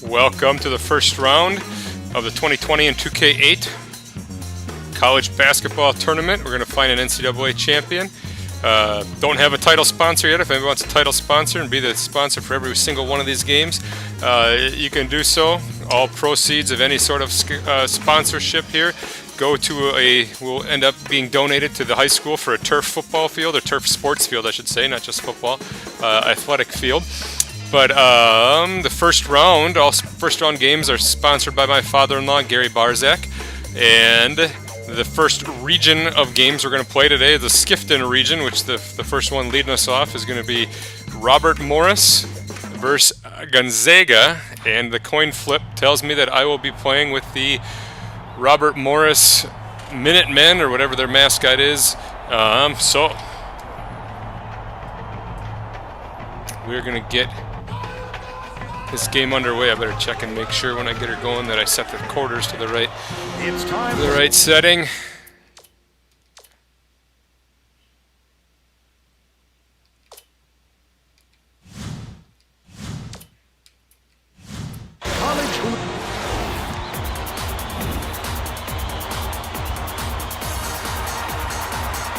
Welcome to the first round of the 2020 and 2K8 college basketball tournament. We're going to find an NCAA champion. Don't have a title sponsor yet. If anyone wants a title sponsor and be the sponsor for every single one of these games, you can do so. All proceeds of any sort of sponsorship here will end up being donated to the high school for a turf football field, or turf sports field, I should say, not just football, athletic field. But the first round games are sponsored by my father-in-law, Gary Barzak. And the first region of games we're going to play today is the Skifton region, which the first one leading us off is going to be Robert Morris versus Gonzaga. And the coin flip tells me that I will be playing with the Robert Morris Minutemen, or whatever their mascot is. So we're going to get this game underway. I better check and make sure when I get her going that I set the quarters to the right setting.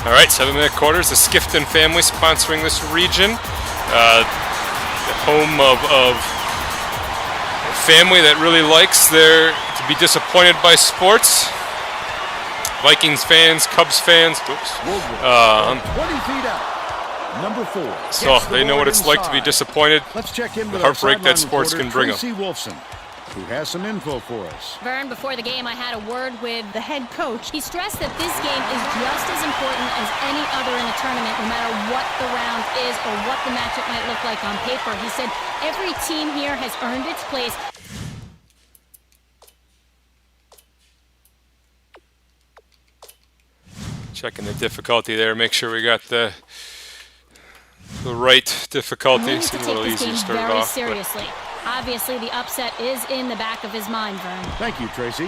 All right, 7-minute quarters. The Skifton family sponsoring this region. The home of a family that really likes to be disappointed by sports. Vikings fans, Cubs fans. 20 feet out. Number 4. So they know what it's like to be disappointed. Let's check in with the heartbreak that sports can bring them. Who has some info for us. Vern, before the game, I had a word with the head coach. He stressed that this game is just as important as any other in the tournament, no matter what the round is or what the matchup might look like on paper. He said every team here has earned its place. Checking the difficulty there, make sure we got the right difficulty. Seems a little easier to start it off. Seriously. Obviously, the upset is in the back of his mind, Vern. Thank you, Tracy.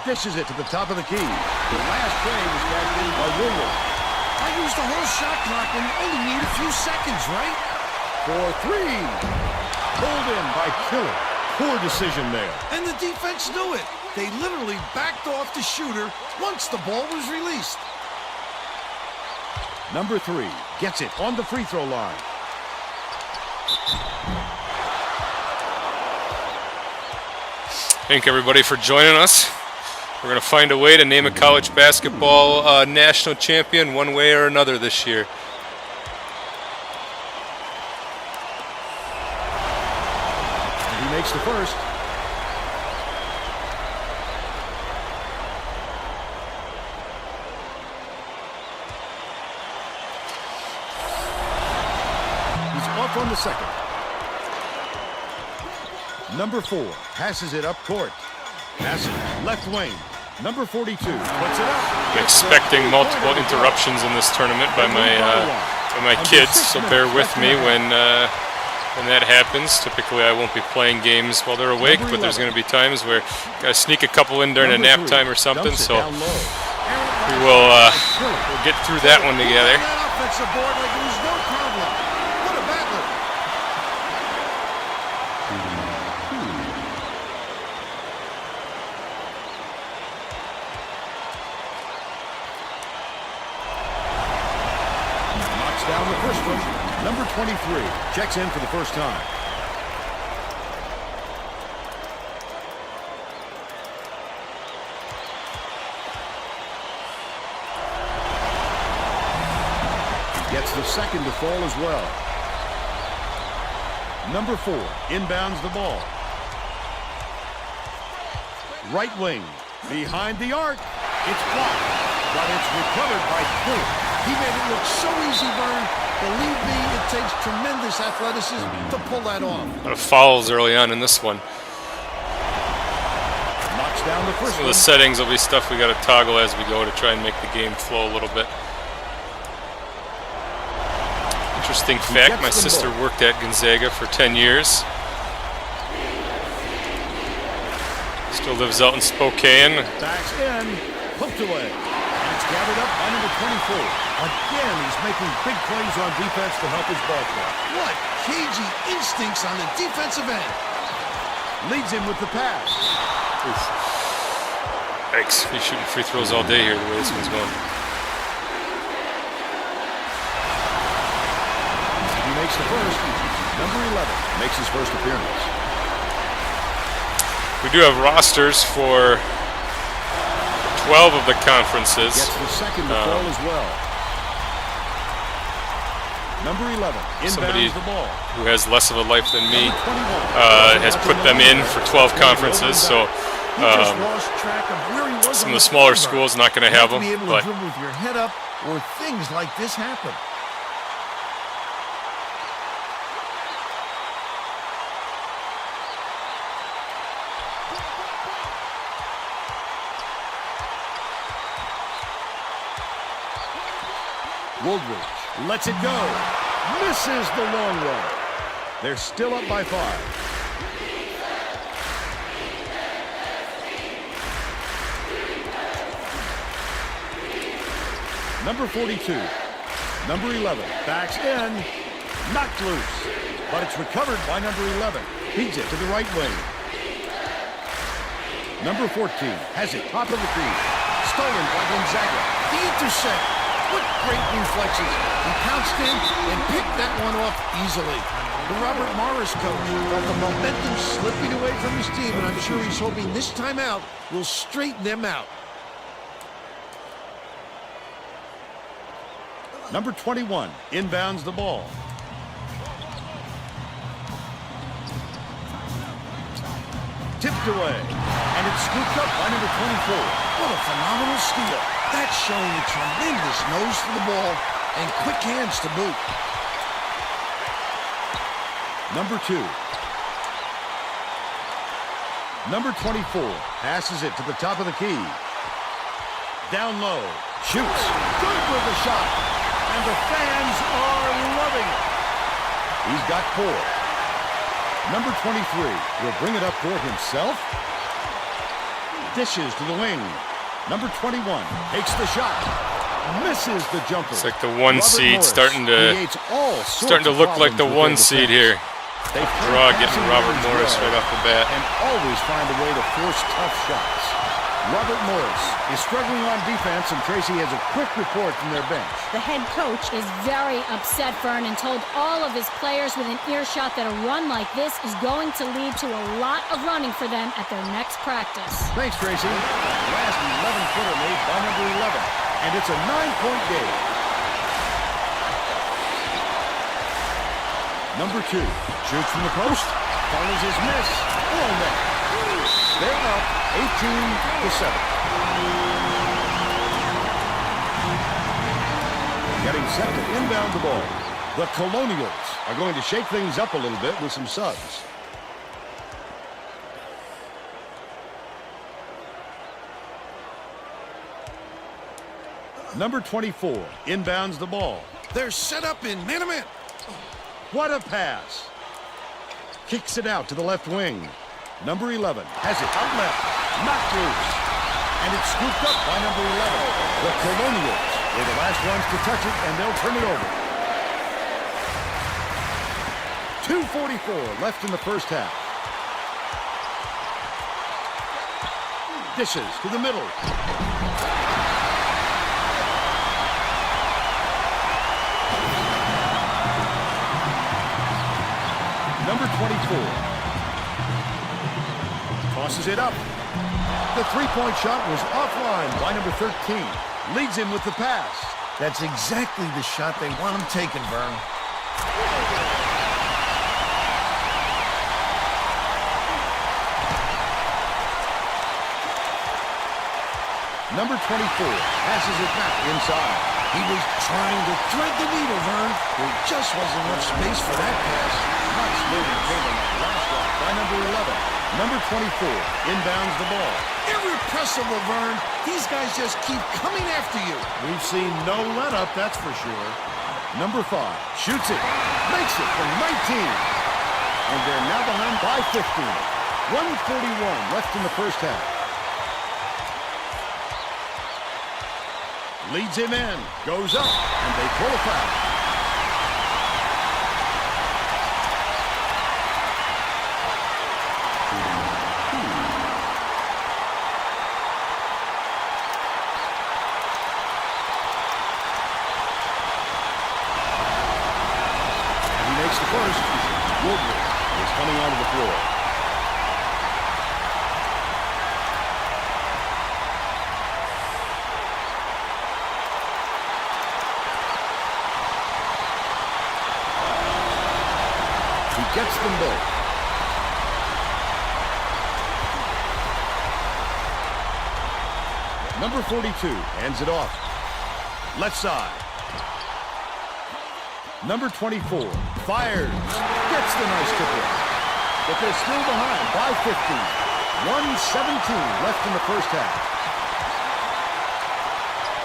Dishes it to the top of the key. The last play was cashed in by Williams. I used the whole shot clock and only need a few seconds, right? For 3. Pulled in by Killer. Poor decision there. And the defense knew it. They literally backed off the shooter once the ball was released. Number 3 gets it on the free throw line. Thank everybody for joining us. We're going to find a way to name a college basketball national champion one way or another this year. And he makes the first. He's off on the second. Number 4 passes it up court. Passes left wing. Number 42 puts it up. Expecting multiple interruptions in this tournament by my kids, so bear with me when that happens. Typically, I won't be playing games while they're awake, but there's going to be times where I gotta sneak a couple in during a nap time or something. So we'll get through that one together. Down the first one. Number 23 checks in for the first time. Gets the second to fall as well. Number 4 inbounds the ball. Right wing behind the arc. It's blocked, but it's recovered by Killer. He made it look so easy, Vern. Believe me, it takes tremendous athleticism to pull that off. A lot of fouls early on in this one. Knocks down the first Some of the settings will be stuff we got to toggle as we go to try and make the game flow a little bit. Interesting fact, my sister worked at Gonzaga for 10 years. Still lives out in Spokane. Backs in, hooked away. Gathered up by number 24. Again, he's making big plays on defense to help his ball club. What cagey instincts on the defensive end. Leads him with the pass. Oof. Yikes. He's shooting free throws all day here, the way this one's going. He makes the first. Number 11 makes his first appearance. We do have rosters for 12 of the conferences. Gets the second to fall as well. Number 11 Somebody inbounds the ball. who has less of a life than me has put them in for 12 conferences, so some of the smaller schools not going to have them. Be able to dribble with your head up, or things like this happen. Woldridge lets it go. Misses the long one. They're still up by 5. Number 42. Number 11 backs in. Knocked loose. But it's recovered by number 11. Feeds it to the right wing. Number 14 has it top of the key. Stolen by Gonzaga. The intercept. What great reflexes. He pounced in and picked that one off easily. The Robert Morris coach felt the momentum slipping away from his team, and I'm sure he's hoping this time out will straighten them out. Number 21 inbounds the ball. Tipped away. And it's scooped up by number 24. What a phenomenal steal. That's showing a tremendous nose for the ball and quick hands to boot. Number 2. Number 24 passes it to the top of the key. Down low. Shoots. Good with the shot. And the fans are loving it. He's got 4. Number 23 will bring it up court himself. Dishes to the wing. Number 21 takes the shot. Misses the jumper. It's like the 1 seed Morris starting to look like the 1 seed here. Draw getting Robert Morris right off the bat. And always find a way to force tough shots. Robert Morris is struggling on defense, and Tracy has a quick report from their bench. The head coach is very upset, Vern, and told all of his players within earshot that a run like this is going to lead to a lot of running for them at their next practice. Thanks, Tracy. Last 11-footer made by number 11, and it's a 9-point game. Number 2 shoots from the post, follows his miss. Oh, no. They're up 18-7. Getting set to inbound the ball. The Colonials are going to shake things up a little bit with some subs. Number 24 inbounds the ball. They're set up in man-to-man. What a pass. Kicks it out to the left wing. Number 11 has it out left. Knocked loose. And it's scooped up by number 11. The Colonials are the last ones to touch it, and they'll turn it over. 2:44 left in the first half. Dishes to the middle. Number 24 tosses it up. The three-point shot was offline by number 13. Leads him with the pass. That's exactly the shot they want him taking, Vern. Number 24 passes it back inside. He was trying to thread the needle, Vern. There just wasn't enough space for that pass. Nice moving came on that last shot by number 11. Number 24 inbounds the ball. Irrepressible, Vern. These guys just keep coming after you. We've seen no let-up, that's for sure. Number 5 shoots it. Makes it from 19. And they're now behind by 15. 1:41 left in the first half. Leads him in. Goes up. And they pull a foul. Number 42 hands it off. Left side. Number 24 fires. Gets the nice tip in. But they're still behind by 15. 1:17 left in the first half.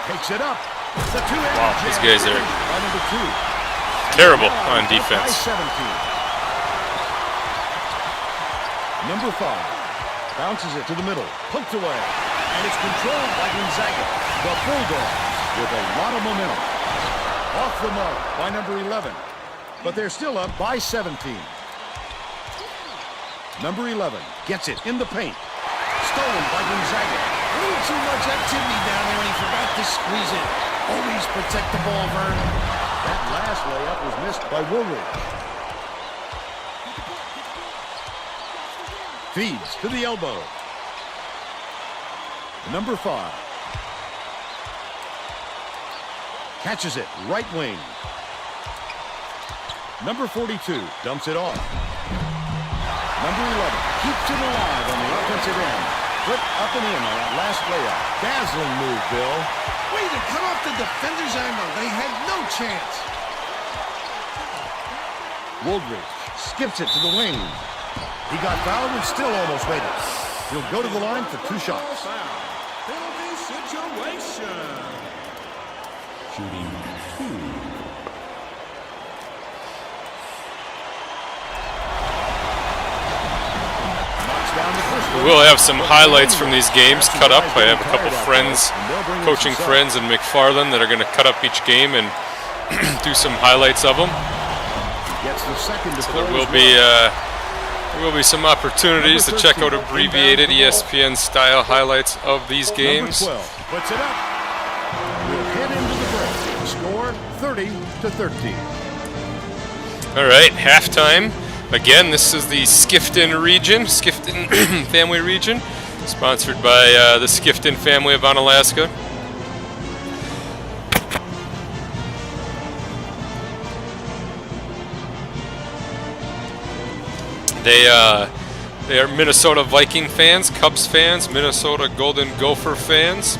Takes it up. The two-handed Wow, these guys are by number 2. terrible on By defense. 17. Number 5 bounces it to the middle, hooked away, and it's controlled by Gonzaga. The Bulldogs with a lot of momentum. Off the mark by number 11, but they're still up by 17. Number 11 gets it in the paint. Stolen by Gonzaga. A little too much activity down there, and he forgot to squeeze it. Always protect the ball, Vern. That last layup was missed by Woolridge. Feeds to the elbow. Number 5. Catches it, right wing. Number 42 dumps it off. Number 11 keeps it alive on the offensive end. Flip up and in on that last layup. Dazzling move, Bill. Way to cut off the defender's angle. They had no chance. Woolridge skips it to the wing. He got fouled and still almost made it. He'll go to the line for 2 shots. Penalty situation. Shooting 2. We'll have some highlights from these games cut up. I have a couple friends, coaching friends in McFarland, that are going to cut up each game and do some highlights of them. So there will be some opportunities to check out abbreviated ESPN-style highlights of these games. Number 12 puts it up. We'll head into the break. The score 30-13. All right, halftime. Again, this is the Skifton region, Skifton family region, sponsored by the Skifton family of Onalaska. They are Minnesota Viking fans, Cubs fans, Minnesota Golden Gopher fans.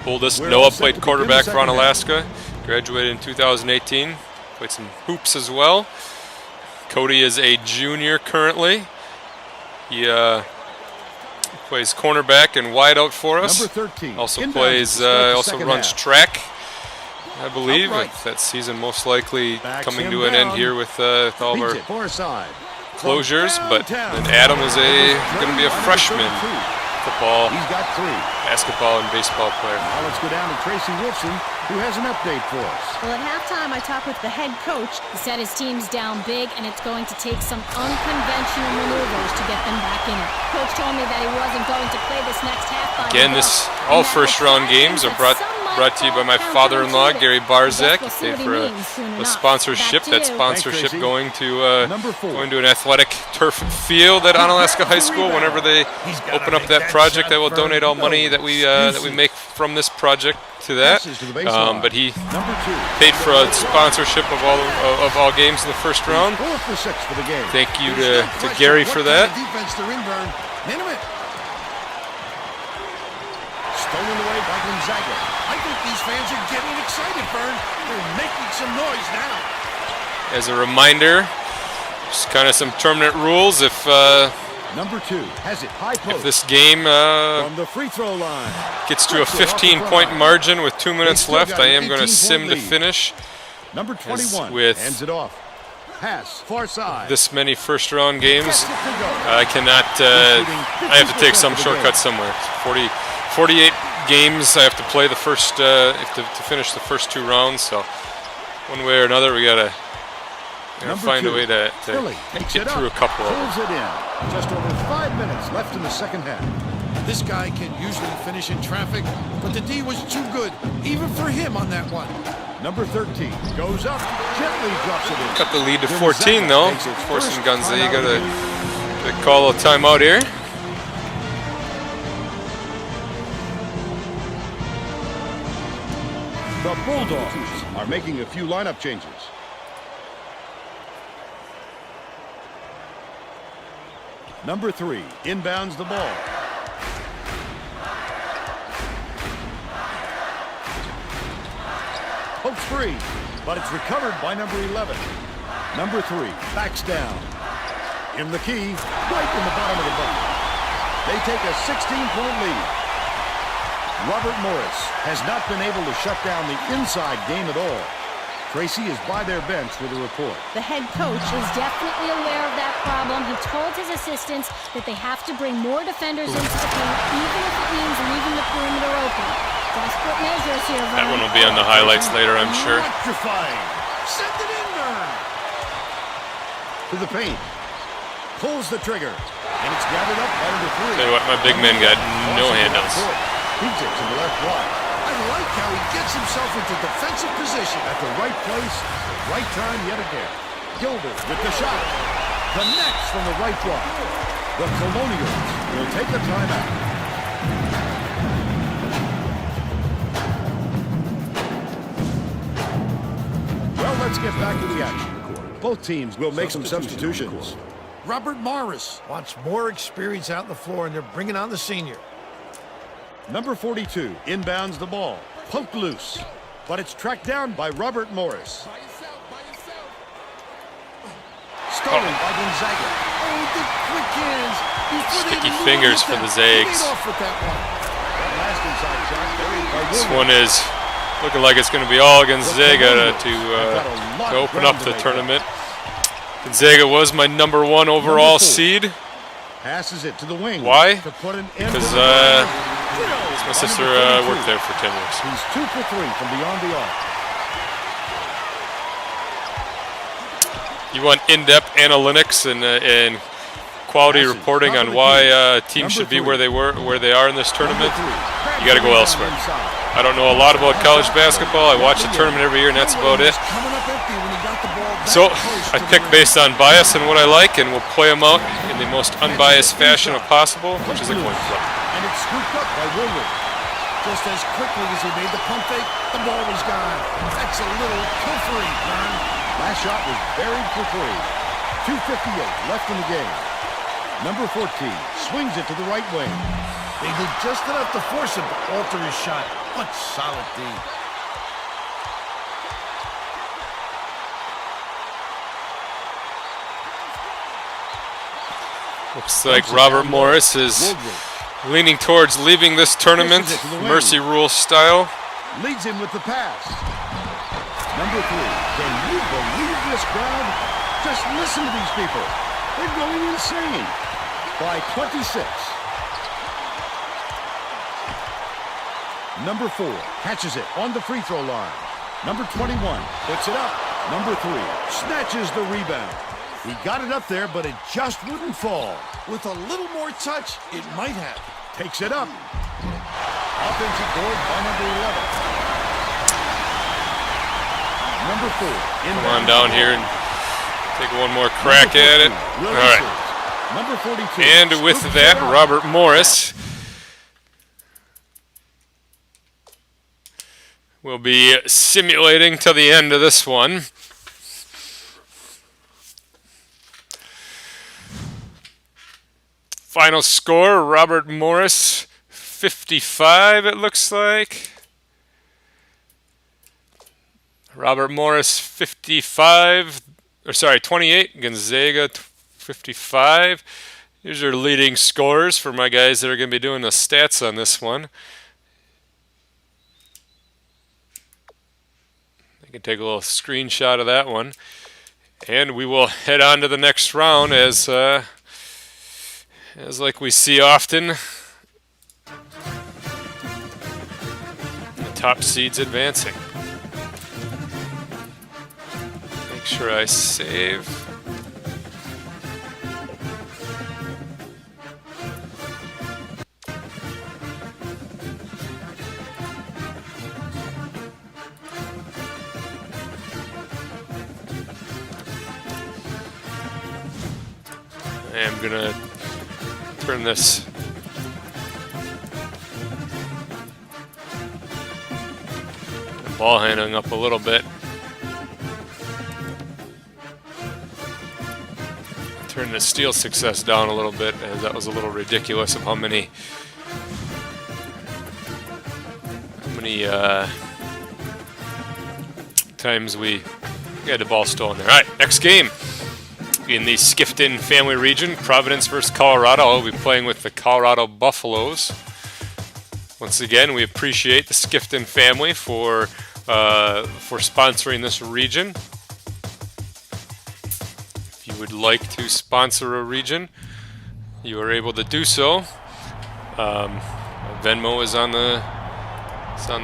Oldest Noah played quarterback for Onalaska, graduated in 2018, played some hoops as well. Cody is a junior currently. He plays cornerback and wideout for us. Number 13 also plays, also runs track, I believe. That season most likely coming to an end here with all our closures. But then Adam is going to be a freshman football, basketball, and baseball player. Now let's go down to Tracy Wolfson, who has an update for us. Well, at halftime, I talked with the head coach. He said his team's down big, and it's going to take some unconventional maneuvers to get them back in it. Coach told me that he wasn't going to play this next half by Again, all first-round games are brought to you by my father-in-law, Gary Barzak. He paid for a sponsorship. That sponsorship going to an athletic turf field at Onalaska High School. Whenever they open up that project, I will donate all money that we make from this project to that. But he paid for a sponsorship of all games in the first round. Thank you to Gary for that. Stolen away by Gonzaga. I think these fans are getting excited, Vern. They're making some noise now. As a reminder, just kind of some tournament rules. If Number 2 has it high post. If this game from the free throw line gets to a 15-point margin with 2 minutes left, I am going to sim to finish. Number 21 with hands it off. Pass far side. This many first-round games, I cannot. I have to take some shortcut somewhere. 48 games I have to play the first to finish the first 2 rounds. So one way or another, we gotta find a way to get through a couple of them. Pulls it in. Just over 5 minutes left in the second half. This guy can usually finish in traffic, but the D was too good, even for him on that one. Number 13 goes up, gently drops it in. Cut the lead to 14 though, forcing Gonzaga to call a timeout here. The Bulldogs are making a few lineup changes. Number 3 inbounds the ball. three, but it's recovered by number 11. Number 3 backs down. In the key, right in the bottom of the bucket. They take a 16-point lead. Robert Morris has not been able to shut down the inside game at all. Tracy is by their bench with a report. The head coach is definitely aware of that problem. He told his assistants that they have to bring more defenders into the paint, even if it means leaving the perimeter open. Desperate measures here. That one will be on the highlights later, I'm sure. Electrifying. Send it in there. To the paint. Pulls the trigger. And it's gathered up by number 3. Tell you what, my big men got no handles. Feeds it to the left block. I like how he gets himself into defensive position. At the right place, the right time yet again. Gilder with the shot. Connects from the right block. The Colonials will take a timeout. Well, let's get back to the action. Both teams will make some substitutions. Robert Morris wants more experience out on the floor, and they're bringing on the senior. Number 42 inbounds the ball. Poked loose. But it's tracked down by Robert Morris. Stolen by Gonzaga. Oh, the quick hands. Sticky fingers for the Zags. That last inside shot buried by This Williams. one is looking like it's going to be all Gonzaga to open up the tournament. Gonzaga was my number 1 overall seed. Passes it to the wing. Why? To put an end Because to the my sister worked there for 10 years. He's 2 for 3 from beyond the arc. You want in-depth analytics and quality reporting on why teams should be where they are in this tournament. You got to go elsewhere. I don't know a lot about college basketball. I watch the tournament every year, and that's about it. So I pick based on bias and what I like, and we'll play them out in the most unbiased fashion possible, which is a coin flip. And it's scooped up by Williams. Just as quickly as he made the pump fake, the ball was gone. That's a little pilfering, Ron. Last shot was buried for 3. 2:58 left in the game. Number 14 swings it to the right wing. They did just enough to force him to alter his shot. What solid D. Looks like Robert Morris is leaning towards leaving this tournament, mercy rule style. Leads him with the pass. Number 3. Can you believe this crowd? Just listen to these people. They're going insane. By 26. Number 4 catches it on the free throw line. Number 21 puts it up. Number 3 snatches the rebound. He got it up there, but it just wouldn't fall. With a little more touch, it might have. Takes it up. Offensive board by number 11. Number 4. Come on down here and take one more crack at it. All right. Number 42. And with that, Robert Morris will be simulating to the end of this one. Final score, Robert Morris, 55, it looks like. Robert Morris, 28. Gonzaga, 55. These are leading scores for my guys that are going to be doing the stats on this one. I can take a little screenshot of that one. And we will head on to the next round as like we see often, the top seeds advancing. Make sure I save. I am gonna turn this ball handling up a little bit. Turn the steal success down a little bit, as that was a little ridiculous of how many times we had the ball stolen there. All right, next game in the Skifton family region, Providence versus Colorado. I'll be playing with the Colorado Buffaloes. Once again, we appreciate the Skifton family for sponsoring this region. If you would like to sponsor a region, you are able to do so. Venmo is on the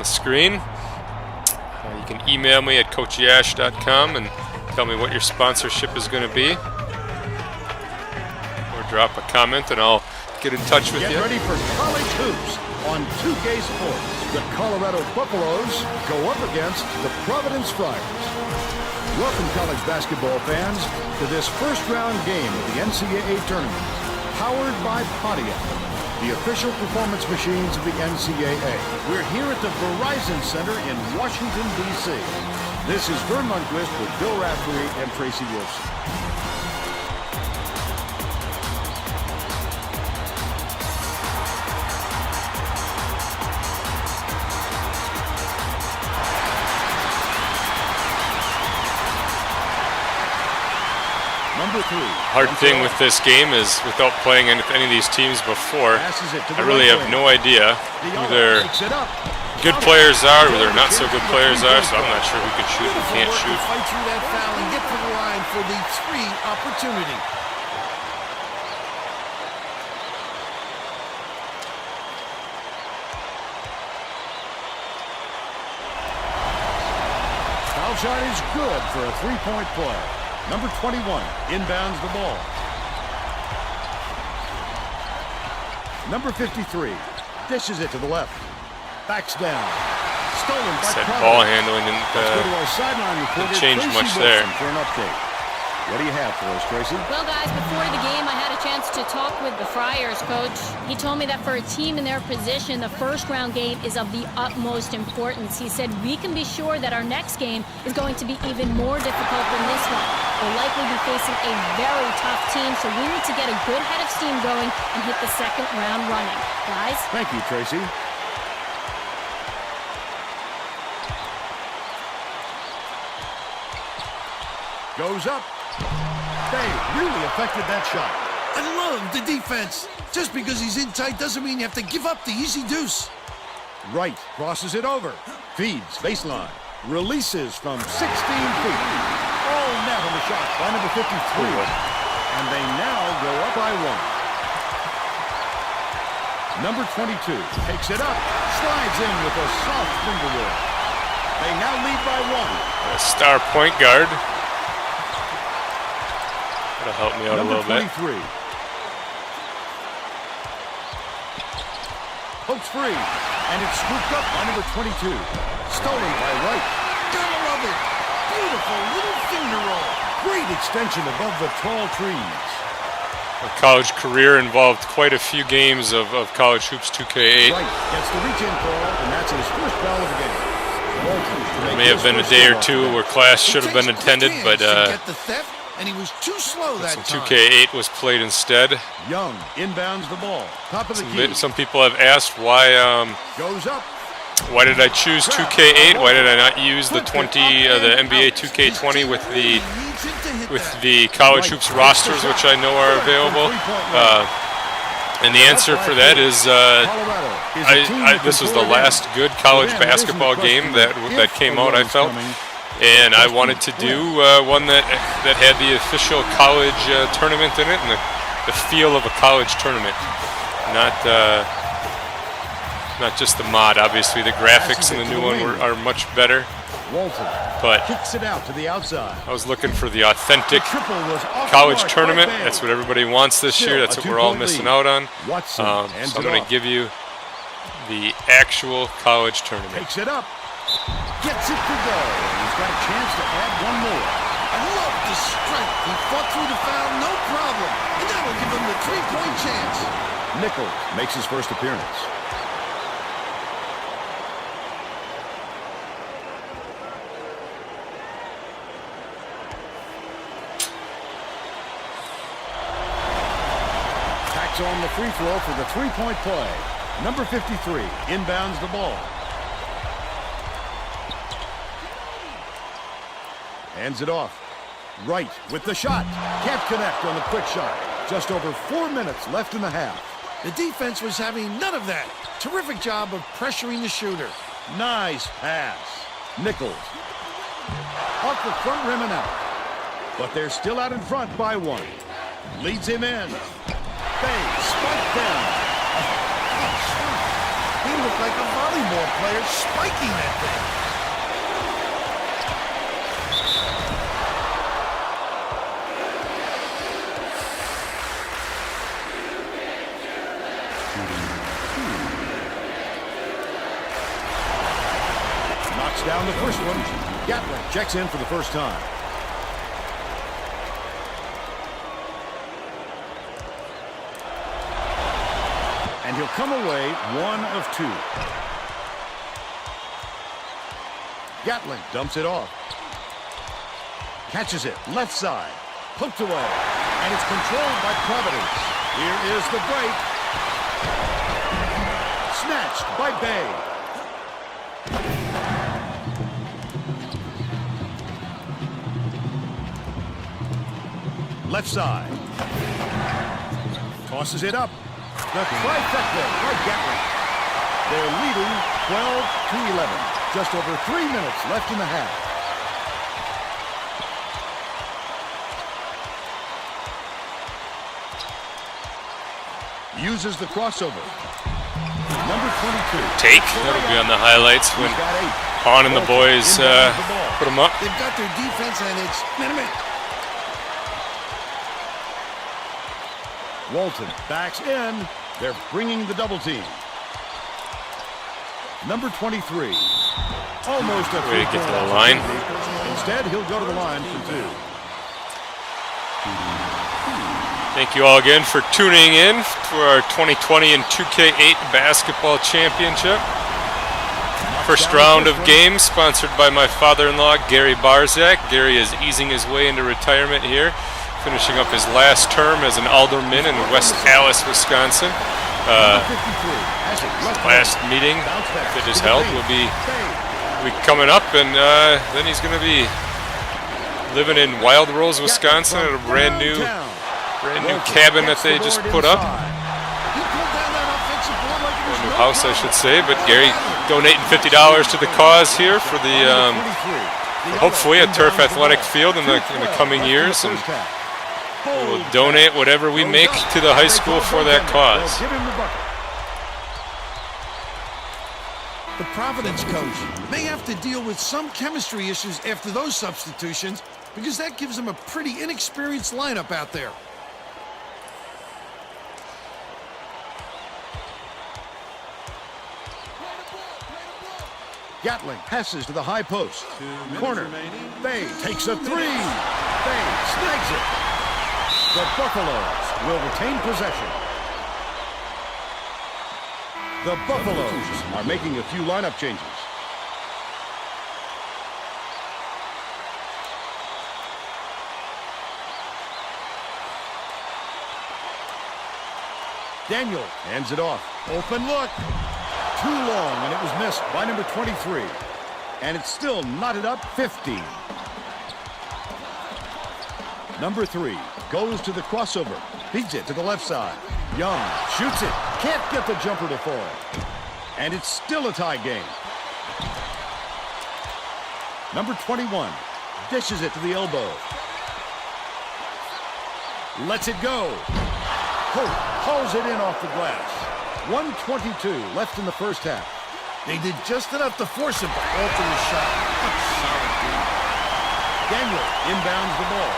screen. You can email me at coachyash.com and tell me what your sponsorship is going to be, or drop a comment and I'll get in touch with you. Get ready for college hoops on 2K Sports. The Colorado Buffaloes go up against the Providence Friars. Welcome, college basketball fans, to this first-round game of the NCAA tournament, powered by Pontiac, the official performance machines of the NCAA. We're here at the Verizon Center in Washington, D.C. This is Vern Lundquist with Bill Raftery and Tracy Wilson. Hard thing with this game is, without playing any of these teams before, I really have no idea who their good players are, who their not so good players are, so I'm not sure who can shoot and can't shoot. Fight through that foul and get to the line for the 3 opportunity. Foul shot is good for a three-point play. Number 21 inbounds the ball. Number 53 dishes it to the left. Backs down. Stolen by Said Providence. ball handling didn't change much there. For an update. What do you have for us, Tracy? Well, guys, before the game, I had a chance to talk with the Friars coach. He told me that for a team in their position, the first-round game is of the utmost importance. He said, we can be sure that our next game is going to be even more difficult than this one. We'll likely be facing a very tough team, so we need to get a good head of steam going and hit the second round running. Guys? Thank you, Tracy. Goes up. They really affected that shot. I love the defense. Just because he's in tight doesn't mean you have to give up the easy deuce. Right, crosses it over. Feeds, baseline. Releases from 16 feet. Oh, net on the shot by number 53. And they now go up by 1. Number 22 takes it up. Slides in with a soft finger roll. They now lead by 1. A star point guard. That'll help me out a little bit. Number 23. Pokes free, and it's scooped up by number 22. Stolen by Wright. Gotta love it. Beautiful little finger roll. Great extension above the tall trees. My college career involved quite a few games of College Hoops 2K8. Wright gets the reach-in call, and that's his first foul of the game. There may have been a day or two where class should have been attended, but and he was too slow that time. 2K8 was played instead. Young inbounds the ball. Top of the key. Some people have asked why Goes up. why did I choose 2K8? Why did I not use the the NBA 2K20 with the college hoops rosters, which I know are available? And the answer for that is this was the last good college basketball game that came out, I felt. And I wanted to do one that had the official college tournament in it and the feel of a college tournament, not just the mod. Obviously, the graphics in the new one are much better. But kicks it out to the outside. I was looking for the authentic college tournament. That's what everybody wants this year. That's what we're all missing out on. So I'm going to give you the actual college tournament. Takes it up. Gets it to go. He's got a chance to add one more. I love the strength. He fought through the foul, no problem. And that'll give him the three-point chance. Nichols makes his first appearance. Packs on the free throw for the three-point play. Number 53 inbounds the ball. hands it off. Wright with the shot. Can't connect on the quick shot. Just over 4 minutes left in the half. The defense was having none of that. Terrific job of pressuring the shooter. Nice pass. Nichols. Off the front rim and out. But they're still out in front by 1. Leads him in. Bay spiked down. He looked like a volleyball player spiking that thing. Knocks down the first one. Gatling checks in for the first time. And he'll come away 1 of 2. Gatling dumps it off. Catches it, left side. Poked away. And it's controlled by Providence. Here is the break. Snatched by Bay. Left side. Tosses it up. The trifecta by Gatling. They're leading 12-11. Just over 3 minutes left in the half. Uses the crossover. Number 22. Take. That'll be on the highlights when Han and the boys put them up. They've got their defense, and it's minute. Walton backs in. They're bringing the double team. Number 23. Almost a Way to get to the line. Instead, he'll go to the line for 2. Thank you all again for tuning in for our 2020 and 2K8 basketball championship. First round of games sponsored by my father-in-law, Gary Barzak. Gary is easing his way into retirement here, finishing up his last term as an alderman in West Allis, Wisconsin. Last meeting that is held will be coming up, and then he's going to be living in Wild Rose, Wisconsin, at a brand new cabin that they just put up. A new house, I should say. But Gary donating $50 to the cause here for the hopefully a turf athletic field in the coming years, and we'll donate whatever we make to the high school for that cause. The Providence coach may have to deal with some chemistry issues after those substitutions, because that gives them a pretty inexperienced lineup out there. Gatling passes to the high post. Corner. Bay takes a 3. Bay snags it. The Buffaloes will retain possession. The Buffaloes are making a few lineup changes. Daniel hands it off. Open look. Too long, and it was missed by number 23. And it's still knotted up 15. Number 3 goes to the crossover. Feeds it to the left side. Young shoots it. Can't get the jumper to fall. And it's still a tie game. Number 21 dishes it to the elbow. Lets it go. Hope hauls it in off the glass. 1:22 left in the first half. They did just enough to force him to alter his shot. Solid game. Daniel inbounds the ball.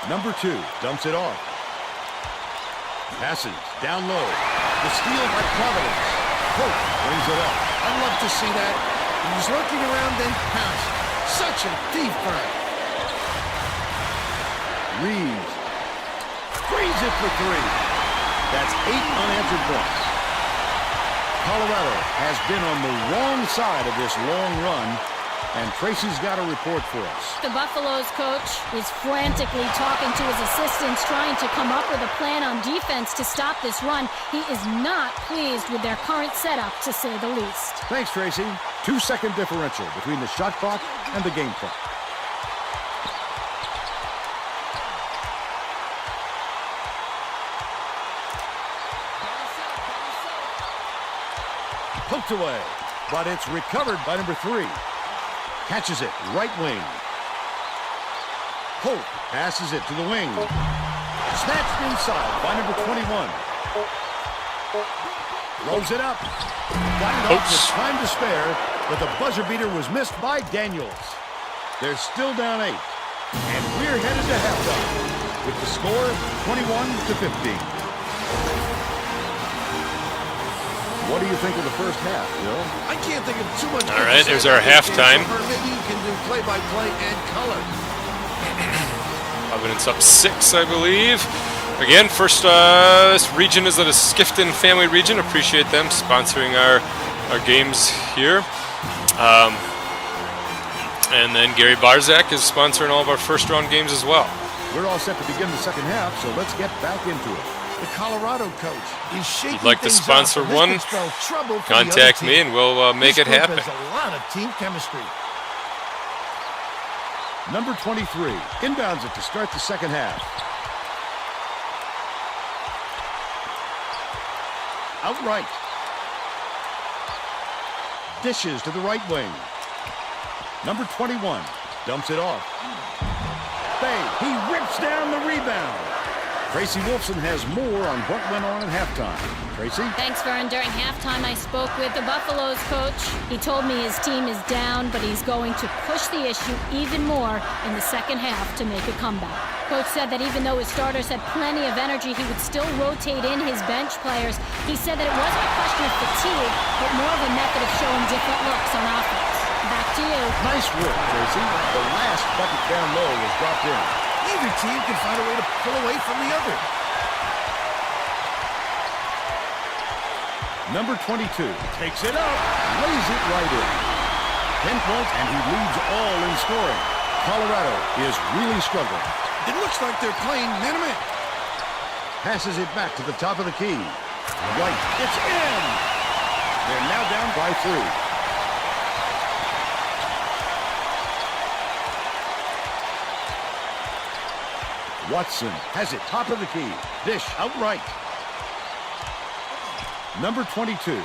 Number 2 dumps it off. Passes down low. The steal by Providence. Hope brings it up. I'd love to see that. He was lurking around, then pounced. Such a defense. Reeves frees it for 3. That's 8 unanswered points. Colorado has been on the wrong side of this long run, And Tracy's got a report for us. The Buffaloes coach is frantically talking to his assistants, trying to come up with a plan on defense to stop this run. He is not pleased with their current setup, to say the least. Thanks, Tracy. 2-second differential between the shot clock and the game clock. Poked away, but it's recovered by number 3. Catches it, right wing. Holt passes it to the wing. Snatched inside by number 21. Throws it up. Got it off with time to spare, but the buzzer beater was missed by Daniels. They're still down 8. And we're headed to halftime with the score 21-15. What do you think of the first half, Will? I can't think of too much. All right, there's our halftime. Maybe you can do play-by-play and color. Providence up 6, I believe. Again, first region is the Skifton family region. Appreciate them sponsoring our games here. And then Gary Barzak is sponsoring all of our first-round games as well. We're all set to begin the second half, so let's get back into it. The Colorado coach is shaking. If you'd like to sponsor up, one, contact me and we'll make it happen. There's a lot of team chemistry. Number 23 inbounds it to start the second half. Outright. Dishes to the right wing. Number 21 dumps it off. He rips down the rebound. Tracy Wolfson has more on what went on at halftime. Tracy? Thanks, Vern. During halftime, I spoke with the Buffaloes coach. He told me his team is down, but he's going to push the issue even more in the second half to make a comeback. Coach said that even though his starters had plenty of energy, he would still rotate in his bench players. He said that it wasn't a question of fatigue, but more of a method of showing different looks on offense. Back to you. Nice work, Tracy. The last bucket down low was dropped in. Every team can find a way to pull away from the other. Number 22 takes it up, lays it right in. 10 points, and he leads all in scoring. Colorado is really struggling. It looks like they're playing man-to-man. Passes it back to the top of the key. Right, it's in. They're now down by 3. Watson has it top of the key. Dish outright. Number 22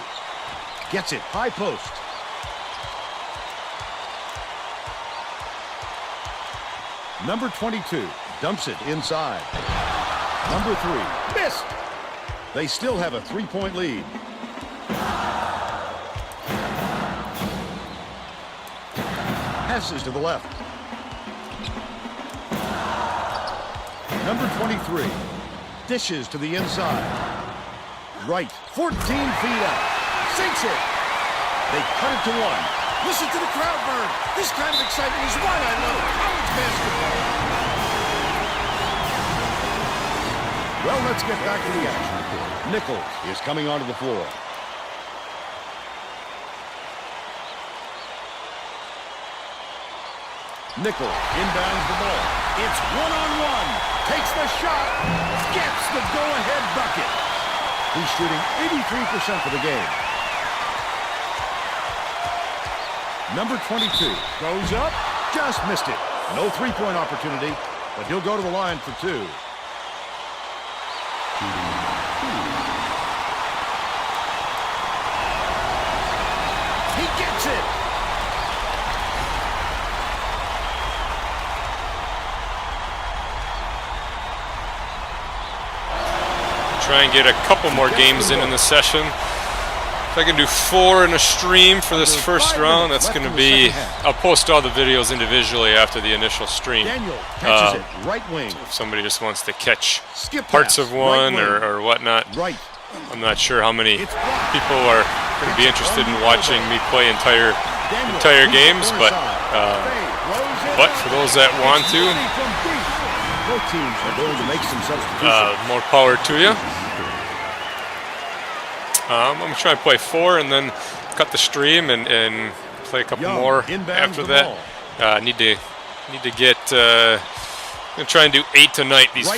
gets it high post. Number 22 dumps it inside. Number 3 missed. They still have a 3-point lead. Passes to the left. Number 23 dishes to the inside. Right, 14 feet out. Sinks it. They cut it to 1. Listen to the crowd, Vern. This kind of excitement is why I love college basketball. Well, let's get back to the action. Nichols is coming onto the floor. Nichols inbounds the ball. It's one-on-one. Takes the shot. Gets the go-ahead bucket. He's shooting 83% for the game. Number 22 goes up. Just missed it. No three-point opportunity, but he'll go to the line for 2. He gets it. Try and get a couple more games in the session. If I can do 4 in a stream for this first round, that's going to be, I'll post all the videos individually after the initial stream. Daniel catches it, right wing. If somebody just wants to catch Skip parts pass, of one right or whatnot. Right. I'm not sure how many people are going to be interested in watching me play entire games, but for those that want to, Both teams are going to make some substitutions. more power to you. I'm going to try and play 4 and then cut the stream and play a couple Young more inbounds after the that. Need to get. Gonna try and do 8 tonight. This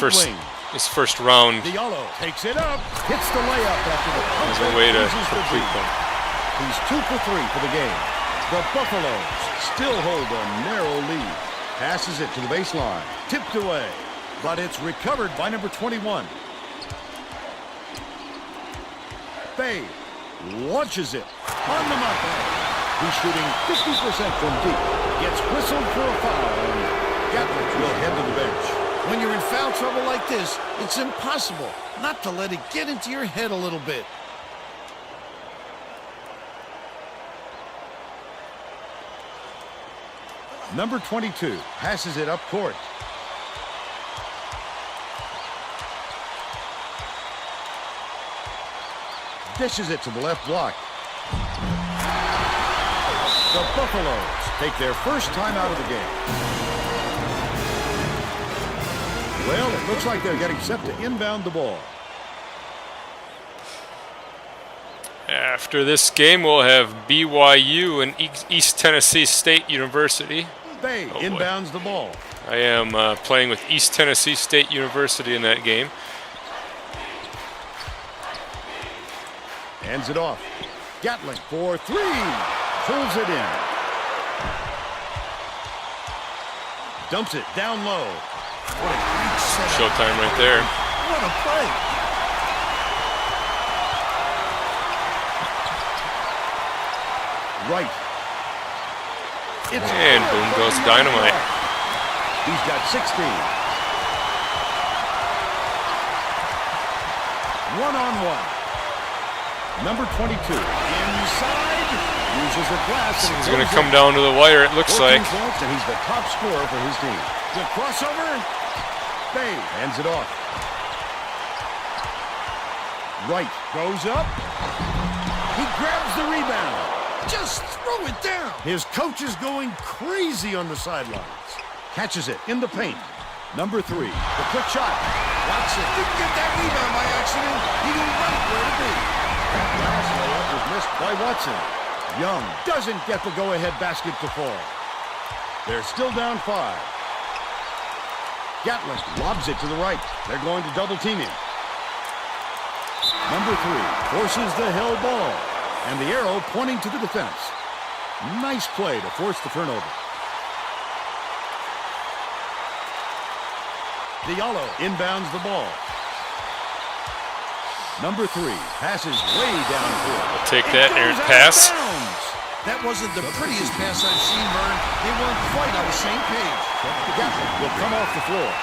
first round. Diallo takes it up, hits the layup after the There's punch a way to loses the complete beat. them. He's 2 for 3 for the game. The Buffaloes still hold a narrow lead. Passes it to the baseline, tipped away, but it's recovered by number 21. Bay launches it on the mark. He's shooting 50% from deep. Gets whistled for a foul, and Gatlin will head to the bench. When you're in foul trouble like this, it's impossible not to let it get into your head a little bit. Number 22 passes it up court. Dishes it to the left block. The Buffaloes take their first time out of the game. Well, it looks like they're getting set to inbound the ball. After this game, we'll have BYU and East Tennessee State University. Bay inbounds the ball. I am playing with East Tennessee State University in that game. Hands it off. Gatling for 3. Pulls it in. Dumps it down low. What a great setup. Showtime right there. What a play. Right. And boom goes dynamite. He's got 16. One-on-one. Number 22 inside, uses the glass. He's going to come down to the wire, it looks like. Points, and he's the top scorer for his team. The crossover. Bay hands it off. Wright goes up. He grabs the rebound. Just throw it down. His coach is going crazy on the sidelines. Catches it in the paint. Number 3, the quick shot. Watson didn't get that rebound by accident. He knew right where to be. Last layup was missed by Watson. Young doesn't get the go-ahead basket to fall. They're still down 5. Gatlin lobs it to the right. They're going to double team him. Number 3 forces the hell ball. And the arrow pointing to the defense. Nice play to force the turnover. Diallo inbounds the ball. Number 3 passes way downfield. Take that, errant pass. That wasn't the prettiest pass I've seen, Vern. They weren't quite on the same page. Gatlin will come off the floor.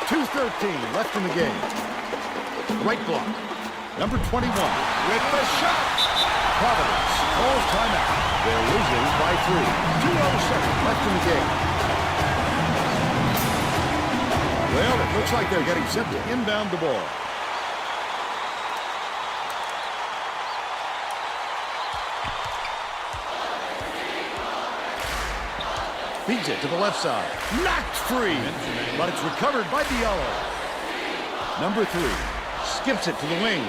2:13 left in the game. Right block. Number 21 with the shot. Providence calls timeout. They're losing by 3. 2:07 left in the game. Well, it looks like they're getting set to inbound the ball. Feeds it to the left side. Knocked free. But it's recovered by Diallo. Number 3 skips it to the wing.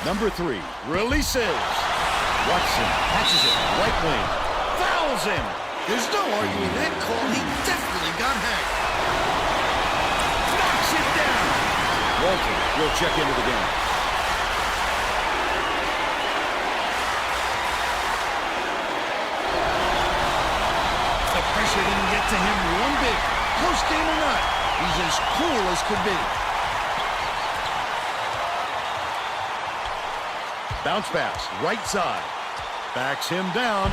Number 3 releases. Watson catches it right wing. Fouls him. There's no arguing that call. He definitely got hacked. Knocks it down. Walton will check into the game. The pressure didn't get to him one bit. Close game or not, he's as cool as could be. Bounce pass, right side. Backs him down.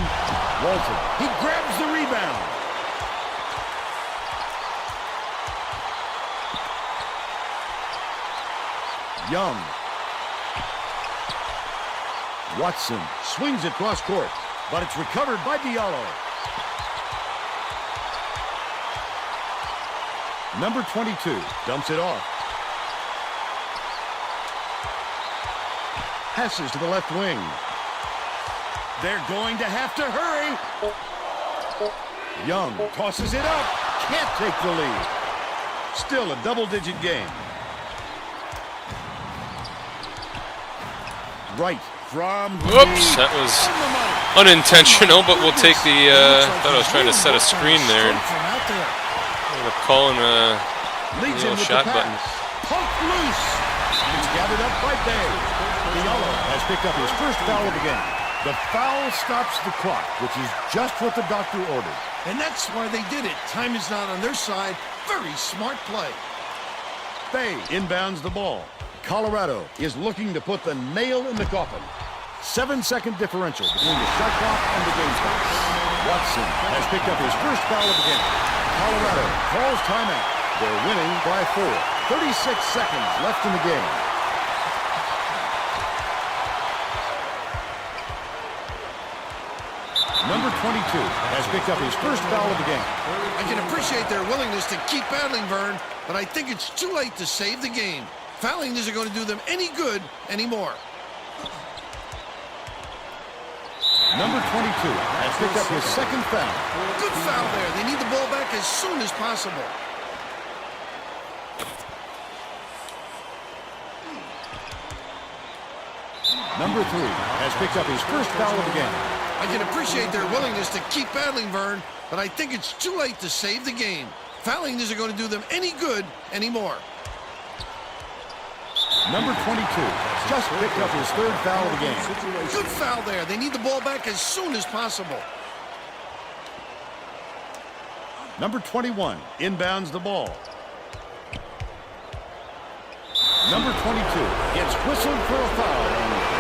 Walton, he grabs the rebound. Young. Watson swings it cross court, but it's recovered by Diallo. Number 22 dumps it off. Passes to the left wing. They're going to have to hurry. Young tosses it up. Can't take the lead. Still a double-digit game. Right from Whoops, that was unintentional, but we'll take the, thought I was trying to set a screen there and ended up calling a little shot button. Poked loose. It's gathered up by Bay. Fiala has picked up his first foul of the game. The foul stops the clock, which is just what the doctor ordered. And that's why they did it. Time is not on their side. Very smart play. Bay inbounds the ball. Colorado is looking to put the nail in the coffin. 7-second differential between the shot clock and the game clock. Watson has picked up his first foul of the game. Colorado calls timeout. They're winning by 4. 36 seconds left in the game. Number 22 has picked up his first foul of the game. I can appreciate their willingness to keep battling, Vern, but I think it's too late to save the game. Fouling isn't going to do them any good anymore. Number 22 has picked up his second foul. Good foul there. They need the ball back as soon as possible. Number 3 has picked up his first foul of the game. I can appreciate their willingness to keep battling, Vern, but I think it's too late to save the game. Fouling isn't going to do them any good anymore. Number 22 just picked up his third foul of the game. Good foul there. They need the ball back as soon as possible. Number 21 inbounds the ball. Number 22 gets whistled for a foul.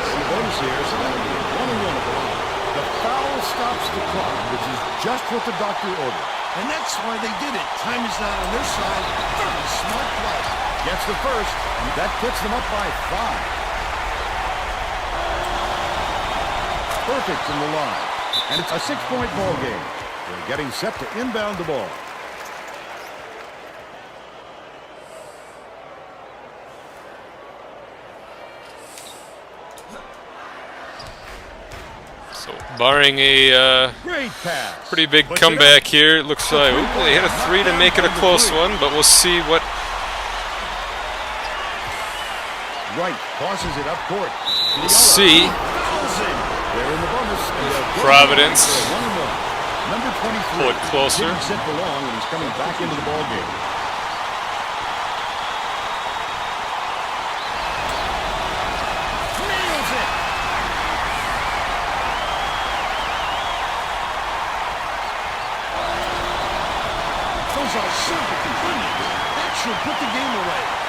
He goes here, so that'll be 1-1 at the line. The foul stops the clock, which is just what the doctor ordered. And that's why they did it. Time is not on their side. Very smart play. Gets the first, and that puts them up by 5. Perfect from the line. And it's a 6-point ball game. They're getting set to inbound the ball. So, barring a Great pass. pretty big comeback here, it looks like they hit a 3 to make it a close one, but we'll see what. Right, tosses it up court. We'll see. They're in the bonus. Providence. Number 23. Pull it closer. Didn't sit for long, and he's coming back into the ball game. Nails it. Those are simple convenience. That should put the game away.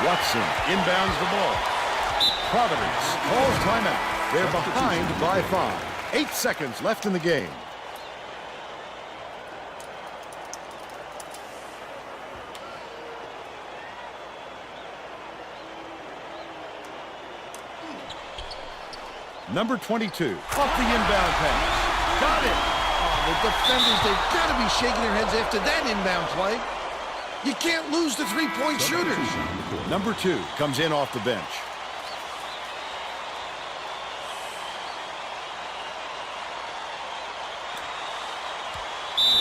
Watson inbounds the ball. Providence calls timeout. They're behind by 5. 8 seconds left in the game. Number 22 off the inbound pass. Got it. Oh, the defenders, they've got to be shaking their heads after that inbound play. You can't lose the three-point shooters. Number 2 comes in off the bench.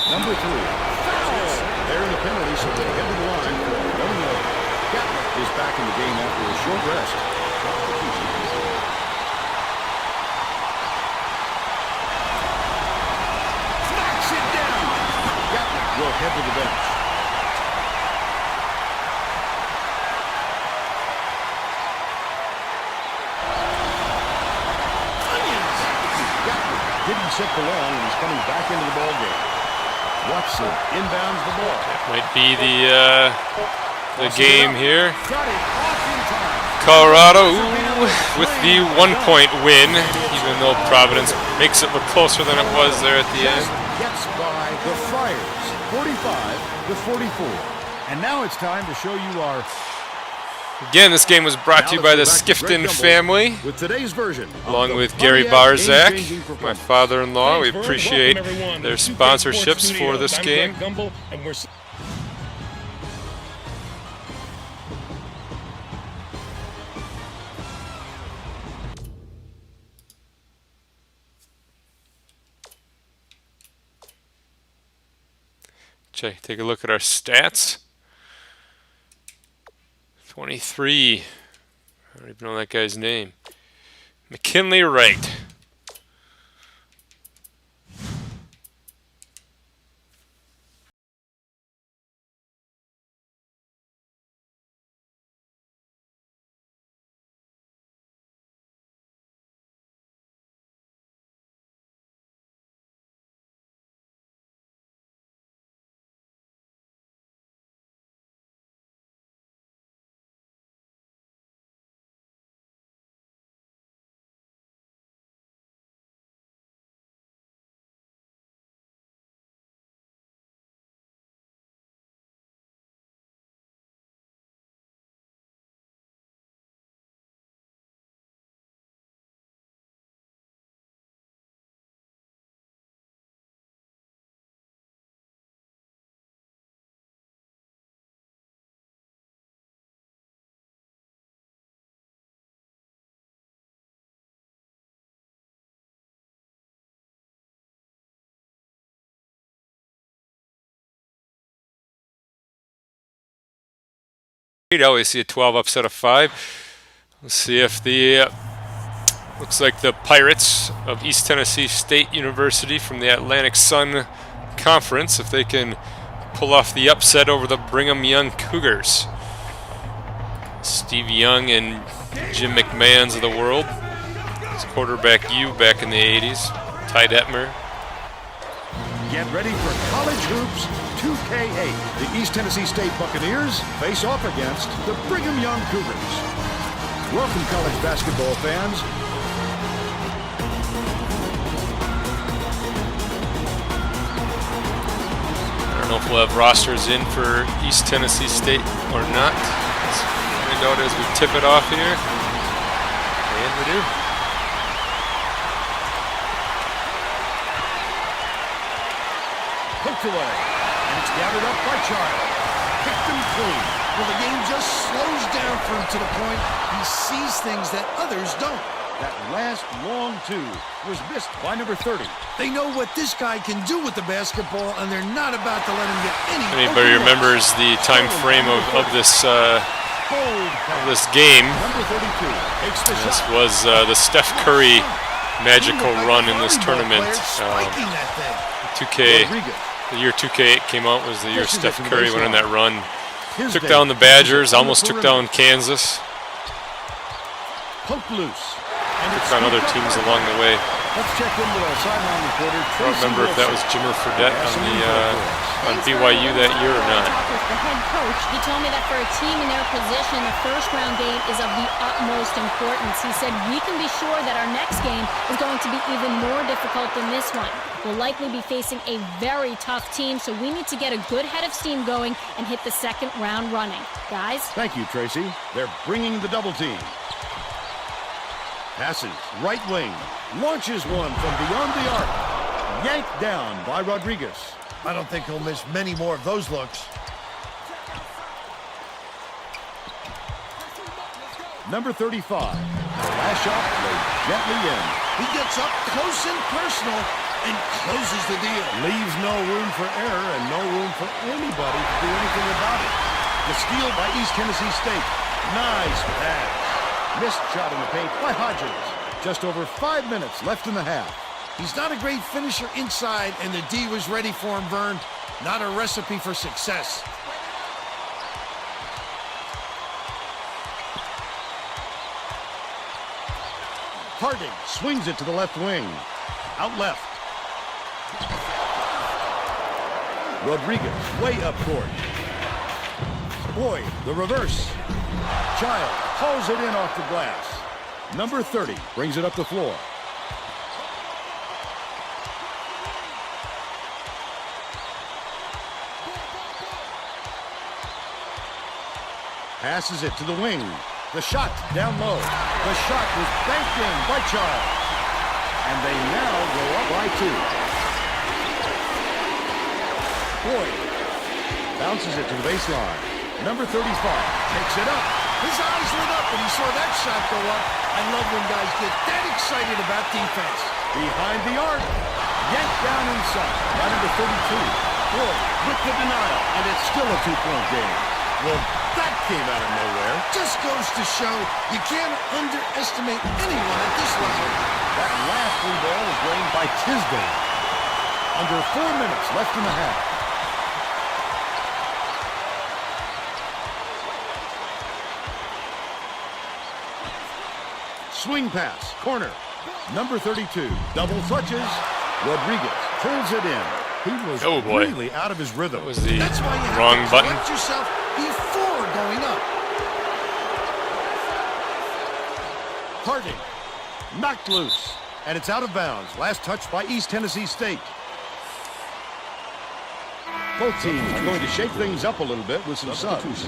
Number 3 fouls. They're in the penalty, so they head to the line for a 1-0. Gatlick is back in the game after a short rest. Knocks it down. Gatlick will head to the bench. Didn't sit for long, and he's coming back into the ball game. Watson inbounds the ball. Might be the game here. Got it off in time. Colorado with the 1-point win, even though Providence makes it look closer than it was there at the end. Gets by the Friars, 45-44. And now it's time to show you our. Again, this game was brought to you by the Skifton family, with today's version, along with Gary Barzak, my father-in-law. We appreciate their sponsorships for this game. Take a look at our stats. 23 don't even know that guy's name. McKinley Wright. I always see a 12 upset of 5. Let's see if the looks like the Pirates of East Tennessee State University from the Atlantic Sun Conference, if they can pull off the upset over the Brigham Young Cougars. Steve Young and Jim McMahons of the world. It's quarterback U back in the 80s. Ty Detmer. Get ready for College Hoops 2K8. The East Tennessee State Buccaneers face off against the Brigham Young Cougars. Welcome, college basketball fans. I don't know if we'll have rosters in for East Tennessee State or not. Let's find out as we tip it off here. And we do. Poked away, and it's gathered up by Child. Picked him clean. Well, the game just slows down for him to the point he sees things that others don't. That last long two was missed by number 30. They know what this guy can do with the basketball, and they're not about to let him get any. Anybody open remembers the time frame of this game? Number 32 takes the This shot. was the Steph Curry magical run in this tournament. Spiking that thing. 2K, Rodriguez. the year 2K8 came out was the year Pushes it Steph from Curry went on baseline. that run. His Took day. down the Badgers, On the almost took perimeter. down Kansas. Poked loose. And it's Took on other scooped up teams by- along the way. Let's check in with our sideline reporter. I don't Tracy remember if that was Wilson. Jimmer Fredette Has some on info for us. on BYU that year or not. With the head coach, he told me that for a team in their position, the first round game is of the utmost importance. He said, we can be sure that our next game is going to be even more difficult than this one. We'll likely be facing a very tough team, so we need to get a good head of steam going and hit the second round running. Guys? Thank you, Tracy. They're bringing the double team. Passes, right wing, launches one from beyond the arc. Yanked down by Rodriguez. I don't think he'll miss many more of those looks. Number 35. Last shot laid gently in. He gets up close and personal and closes the deal. Leaves no room for error and no room for anybody to do anything about it. The steal by East Tennessee State. Nice pass. Missed shot in the paint by Hodges. Just over 5 minutes left in the half. He's not a great finisher inside, and the D was ready for him, Vern. Not a recipe for success. Harding swings it to the left wing. Out left. Rodriguez way up court. Boyd, the reverse. Child pulls it in off the glass. Number 30 brings it up the floor. Passes it to the wing. The shot down low. The shot was banked in by Child. And they now go up by 2. Boyd bounces it to the baseline. Number 35 takes it up. His eyes lit up when he saw that shot go up. I love when guys get that excited about defense. Behind the arc. Yanked down inside by number 32. Boyd with the denial, and it's still a 2-point game. Well, that came out of nowhere. Just goes to show you can't underestimate anyone at this level. That last three ball was drained by Tisdale. Under 4 minutes left in the half. Swing pass, corner. Number 32, double touches. Rodriguez pulls it in. He was Oh, boy. really out of his rhythm. That was the That's why you wrong have to button. correct yourself before going up. Harding knocked loose, and it's out of bounds. Last touch by East Tennessee State. Both teams are going to shake things up a little bit with some subs.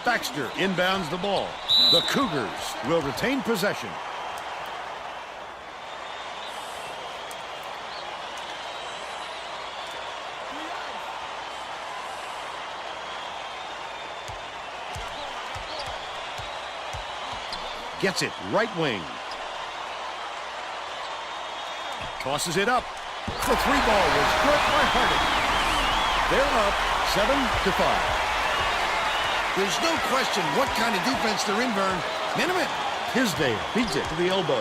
Baxter inbounds the ball. The Cougars will retain possession. Gets it, right wing. Tosses it up. The three ball was good by Harding. They're up 7-5. There's no question what kind of defense they're in, Vern. Minimum. Tisdale beats it to the elbow.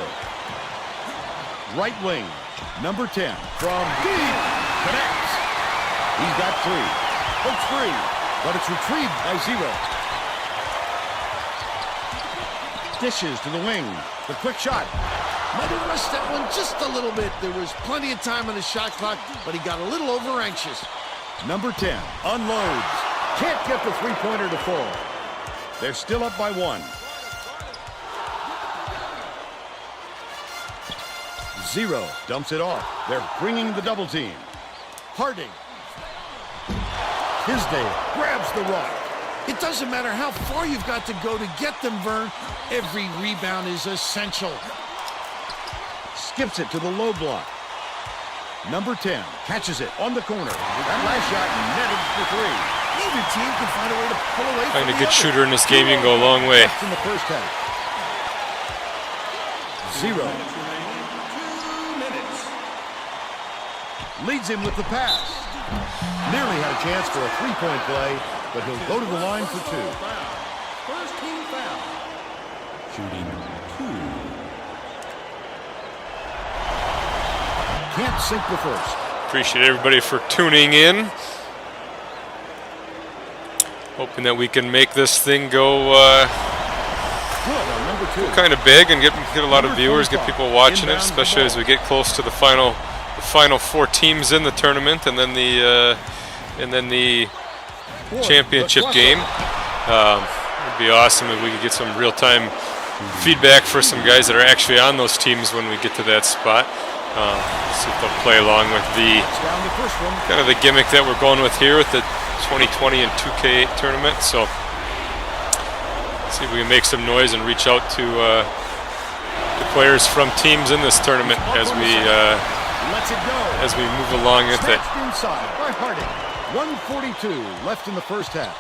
Right wing, number 10 from deep. Connects. He's got 3. Hooks free, but it's retrieved by 0. Dishes to the wing. The quick shot. Might have rushed that one just a little bit. There was plenty of time on the shot clock, but he got a little over anxious. Number 10 unloads. Can't get the three-pointer to fall. They're still up by 1. 0 dumps it off. They're bringing the double team. Harding. Tisdale grabs the rock. It doesn't matter how far you've got to go to get them, Vern. Every rebound is essential. Skips it to the low block. Number 10 catches it on the corner. That last shot netted for 3. Either team can find a way to pull away Find from a good the other. shooter in this game, you can go a long way. In the first half. 0 leads him with the pass. Nearly had a chance for a three-point play, but he'll go to the line for 2. First team foul. Shooting 2. Can't sink the first. Appreciate everybody for tuning in. Hoping that we can make this thing go Good on number 2. kind of big and get a lot of viewers, get people watching it, especially as we get close to the final 4 teams in the tournament, and then the championship game. It'd be awesome if we could get some real-time feedback for some guys that are actually on those teams when we get to that spot. See if they'll play along with the Down the first one. kind of the gimmick that we're going with here with the 2020 and 2K8 tournament. So see if we can make some noise and reach out to players from teams in this tournament as Lets it go. we move along with it. Snatched inside by Harding. 1:42 left in the first half.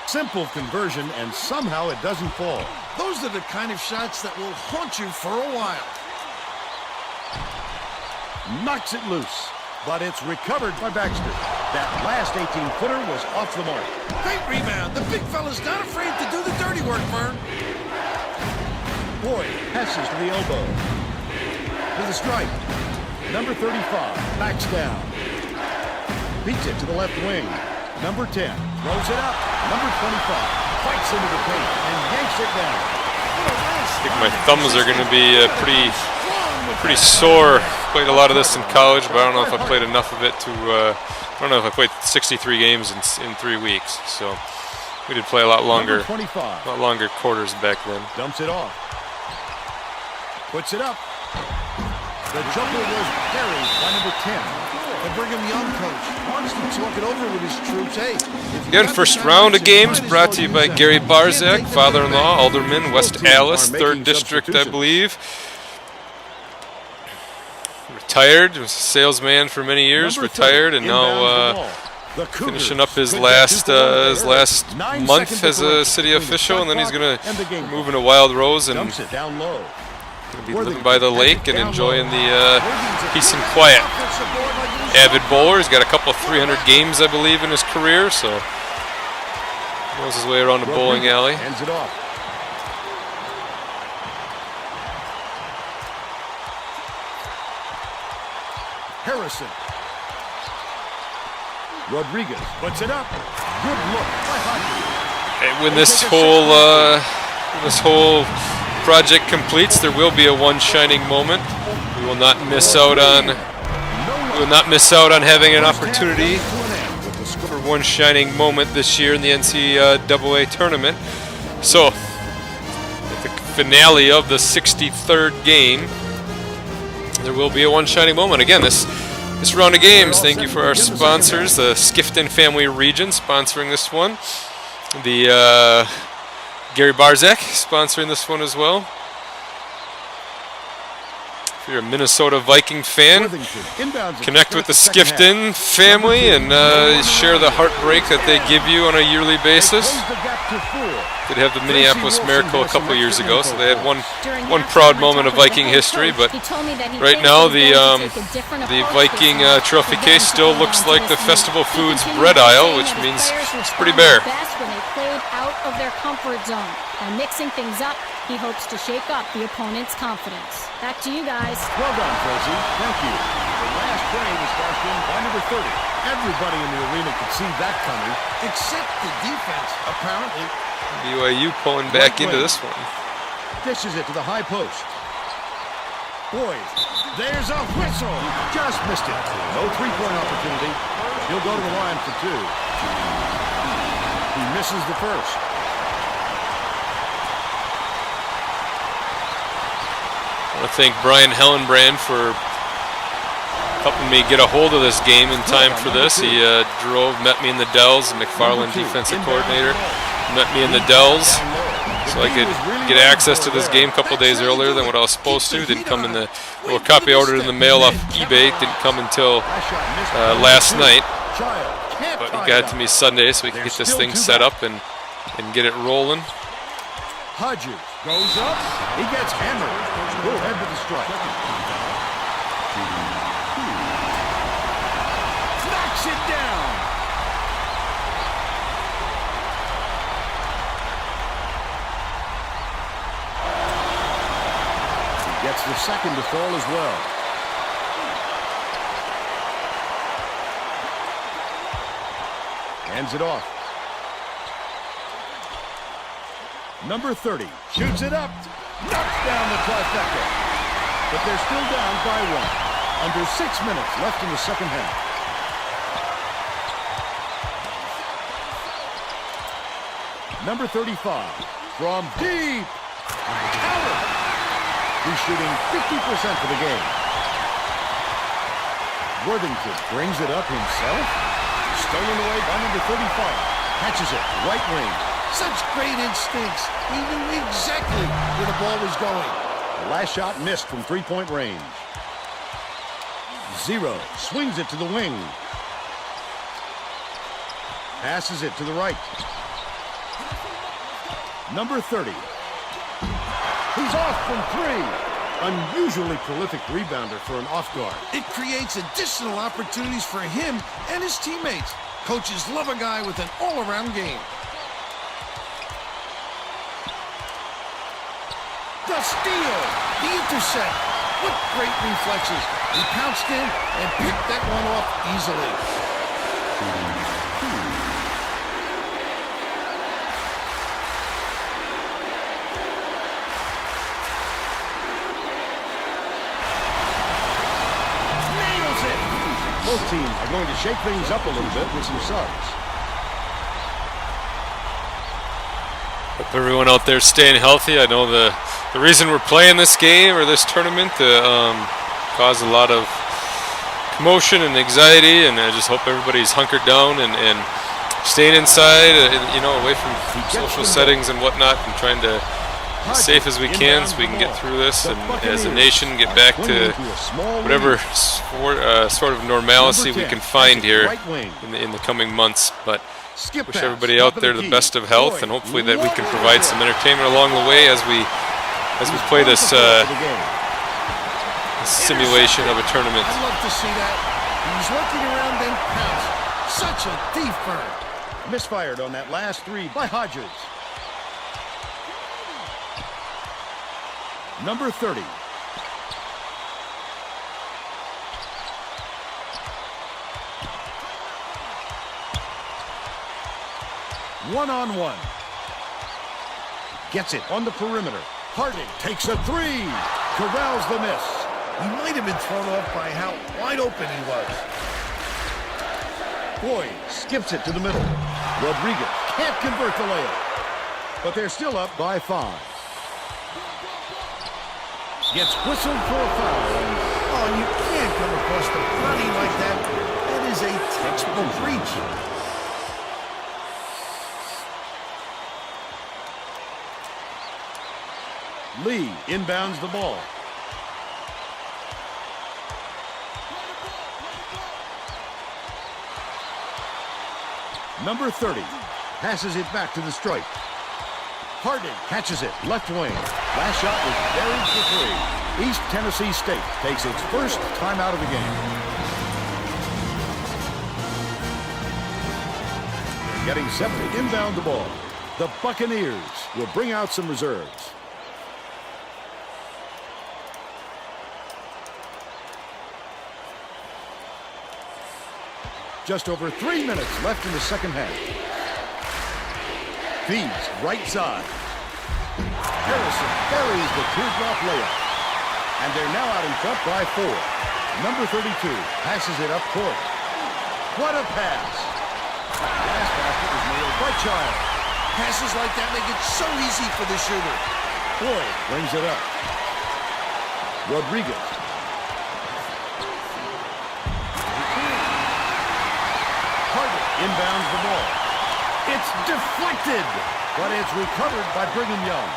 Simple conversion, and somehow it doesn't fall. Those are the kind of shots that will haunt you for a while. Knocks it loose, but it's recovered by Baxter. That last 18-footer was off the mark. Great rebound. The big fella's not afraid to do the dirty work, Vern. Boyd passes to the elbow. To the strike. Number 35 backs down. Beats it to the left wing. Number 10 throws it up. Number 25 fights into the paint and yanks it down. I think my thumbs are going to be pretty sore. Played a lot of this in college, but I don't know if I played enough of it to. I don't know if I played 63 games in 3 weeks. So we did play a lot longer, Number 25 quarters back then. dumps it off. Puts it up. The jumper was buried by number 10. The Brigham Young coach wants to talk it over with his troops. Hey, if you Again, got first the round of timeouts, you games might as brought well to you use by them. Gary You can't Barzak, take the father-in-law, time. Alderman, West Both teams Allis, are 3rd making District, I substitutions. believe. Retired, was a salesman for many years, Number 30 retired, and inbounds now the ball. The Cougars finishing up his could get last 2 points there. last 9 month seconds as a differential city between the official, shot and then he's clock going and the to game move clock. into Wild Rose and Dumps it down low. Gonna be living by the lake and enjoying the peace and quiet. Avid bowler. He's got a couple of 300 games, I believe, in his career, so knows his way around the bowling alley. Hands it off. Harrison. Rodriguez puts it up. Good look by Hodges. And when this whole project completes, there will be a one shining moment. We will not miss out on. We will not miss out on having an opportunity for one shining moment this year in the NCAA tournament. So, at the finale of the 63rd game, there will be a one shining moment. Again, this round of games, thank you for our sponsors, the Skifton Family Region sponsoring this one. The Gary Barzak sponsoring this one as well. If you're a Minnesota Viking fan, connect with the Skifton family and share the heartbreak that they give you on a yearly basis. Did have the Minneapolis Miracle a couple years ago, so they had one proud moment of Viking history. But right now, the Viking trophy case still looks like the Festival Foods bread aisle, which means it's pretty bare. When they played out of their comfort zone. By mixing things up, he hopes to shake up the opponent's confidence. Back to you guys. Well done, Tracy. Thank you. The last frame is cashed in by number 30. Everybody in the arena could see that coming, except the defense, apparently. BYU pulling back into this one. Dishes it to the high post. Boys, there's a whistle. Just missed it. No three-point opportunity. He'll go to the line for two. He misses the first. I want to thank Brian Hellenbrand for helping me get a hold of this game in time for this. He met me in the Dells, McFarland defensive coordinator, met me in the Dells so I could get access to this game a couple days earlier than what I was supposed to. Didn't come in the little copy I ordered in the mail off eBay. Didn't come until last night, but he got it to me Sunday so we could get this thing set up and get it rolling. Hodges goes up. He gets hammered. Go ahead with the strike. Knocks it down. He gets the second to fall as well. Hands it off. Number 30 shoots it up, knocks down the trifecta. But they're still down by one. Under 6 minutes left in the second half. Number 35 from deep. Counter. He's shooting 50% for the game. Worthington brings it up himself. Stolen away by number 35. Catches it, right wing. Such great instincts. He knew exactly where the ball was going. The last shot missed from three-point range. Zero swings it to the wing. Passes it to the right. Number 30. He's off from three. Unusually prolific rebounder for an off guard. It creates additional opportunities for him and his teammates. Coaches love a guy with an all-around game. The steal, the intercept. What great reflexes. He pounced in and picked that one off easily. Nails it. Both teams are going to shake things up a little bit with some subs. Hope everyone out there staying healthy. I know the reason we're playing this game or this tournament caused a lot of commotion and anxiety, and I just hope everybody's hunkered down and staying inside, away from social settings and whatnot, and trying to be as safe as we can so we can get through this and as a nation get back to whatever sort of normalcy we can find here in the coming months. But wish everybody out there the best of health, and hopefully that we can provide some entertainment along the way as we as we play this simulation of a tournament. I'd love to see that. He's looking around and pounce. Such a deep burn. Misfired on that last three by Hodges. Number 30. One-on-one. Gets it on the perimeter. Harding takes a three. Corrals the miss. He might have been thrown off by how wide open he was. Boyd skips it to the middle. Rodriguez can't convert the layup. But they're still up by 5. Gets whistled for a foul. Oh, you can't come across the body like that. That is a textbook reach. Lee inbounds the ball. Number 30 passes it back to the stripe. Harding catches it, left wing. Last shot was buried for 3. East Tennessee State takes its first timeout of the game. Getting set to inbound the ball. The Buccaneers will bring out some reserves. Just over 3 minutes left in the second half. Feeds right side. Harrison buries the teardrop layup. And they're now out in front by 4. Number 32 passes it up court. What a pass. Last basket was nailed by Child. Passes like that make it so easy for the shooter. Boyd brings it up. Rodriguez. Inbounds the ball. It's deflected, but it's recovered by Brigham Young.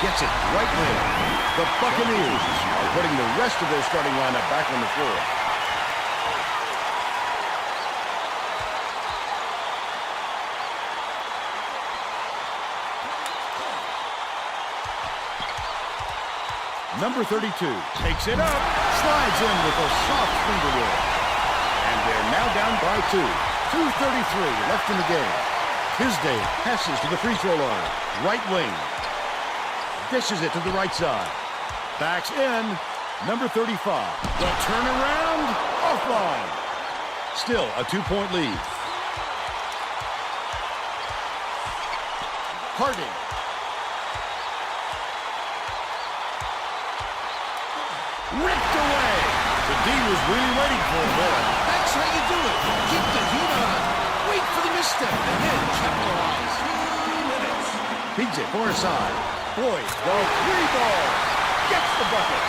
Gets it right wing. The Buccaneers are putting the rest of their starting lineup back on the floor. Number 32 takes it up, slides in with a soft finger roll. They're now down by 2. 2:33 left in the game. Tisdale passes to the free throw line. Right wing. Dishes it to the right side. Backs in. Number 35. The turnaround. Offline. Still a 2-point lead. Harding. Ripped away. The D was really waiting for him there. That's how you do it. Keep the heat on. Wait for the misstep and then capitalize. 3 minutes. Feeds it far side. Boyd, the 3 ball. Gets the bucket.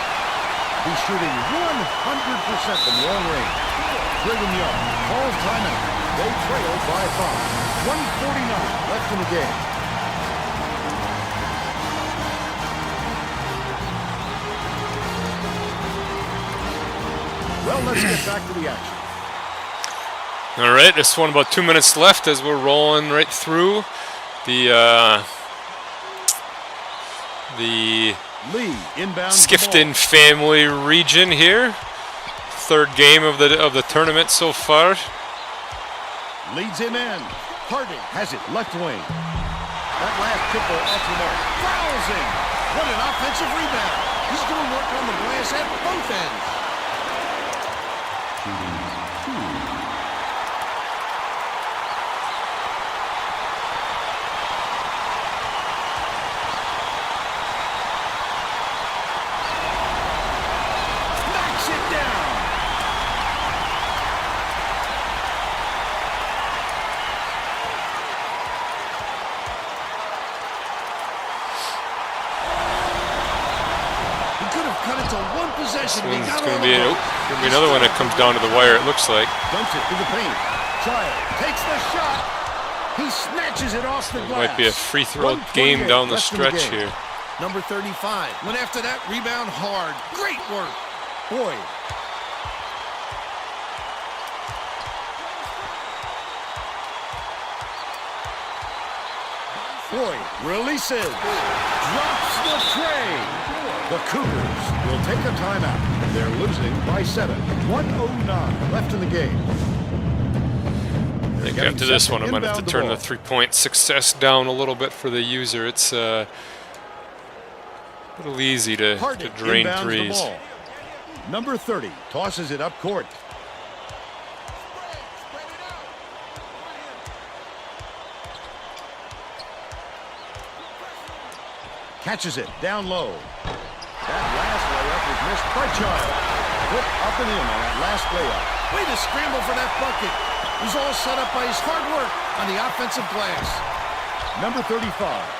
He's shooting 100% from long range. Brigham Young calls timeout. They trail by 5. 1:49 left in the game. Well, let's get back to the action. All right, this one about 2 minutes left as we're rolling right through the Lee inbounds Skifton family region here. Third game of the tournament so far. Leads him in. Harding has it left wing. That last triple off the mark. Fouls him. What an offensive rebound. He's doing work on the glass at both ends. Knocks it down. He could have cut it to one possession. This one's going to be another one that comes down to the wire, it looks like. Dumps it to the paint. Child takes the shot. He snatches it off the glass. Might be a free throw game down the stretch here. Number 35 went after that rebound hard. Great work. Boyd. Boyd releases. Drops the tray. The Cougars will take a timeout. They're losing by 7. 1:09 left in the game. I think after this one, I might have to turn the three-point success down a little bit for the user. It's a little easy to drain threes. Number 30 tosses it up court. Catches it down low. That last layup was missed by Child. Put up and in on that last layup. Way to scramble for that bucket. It was all set up by his hard work on the offensive glass. Number 35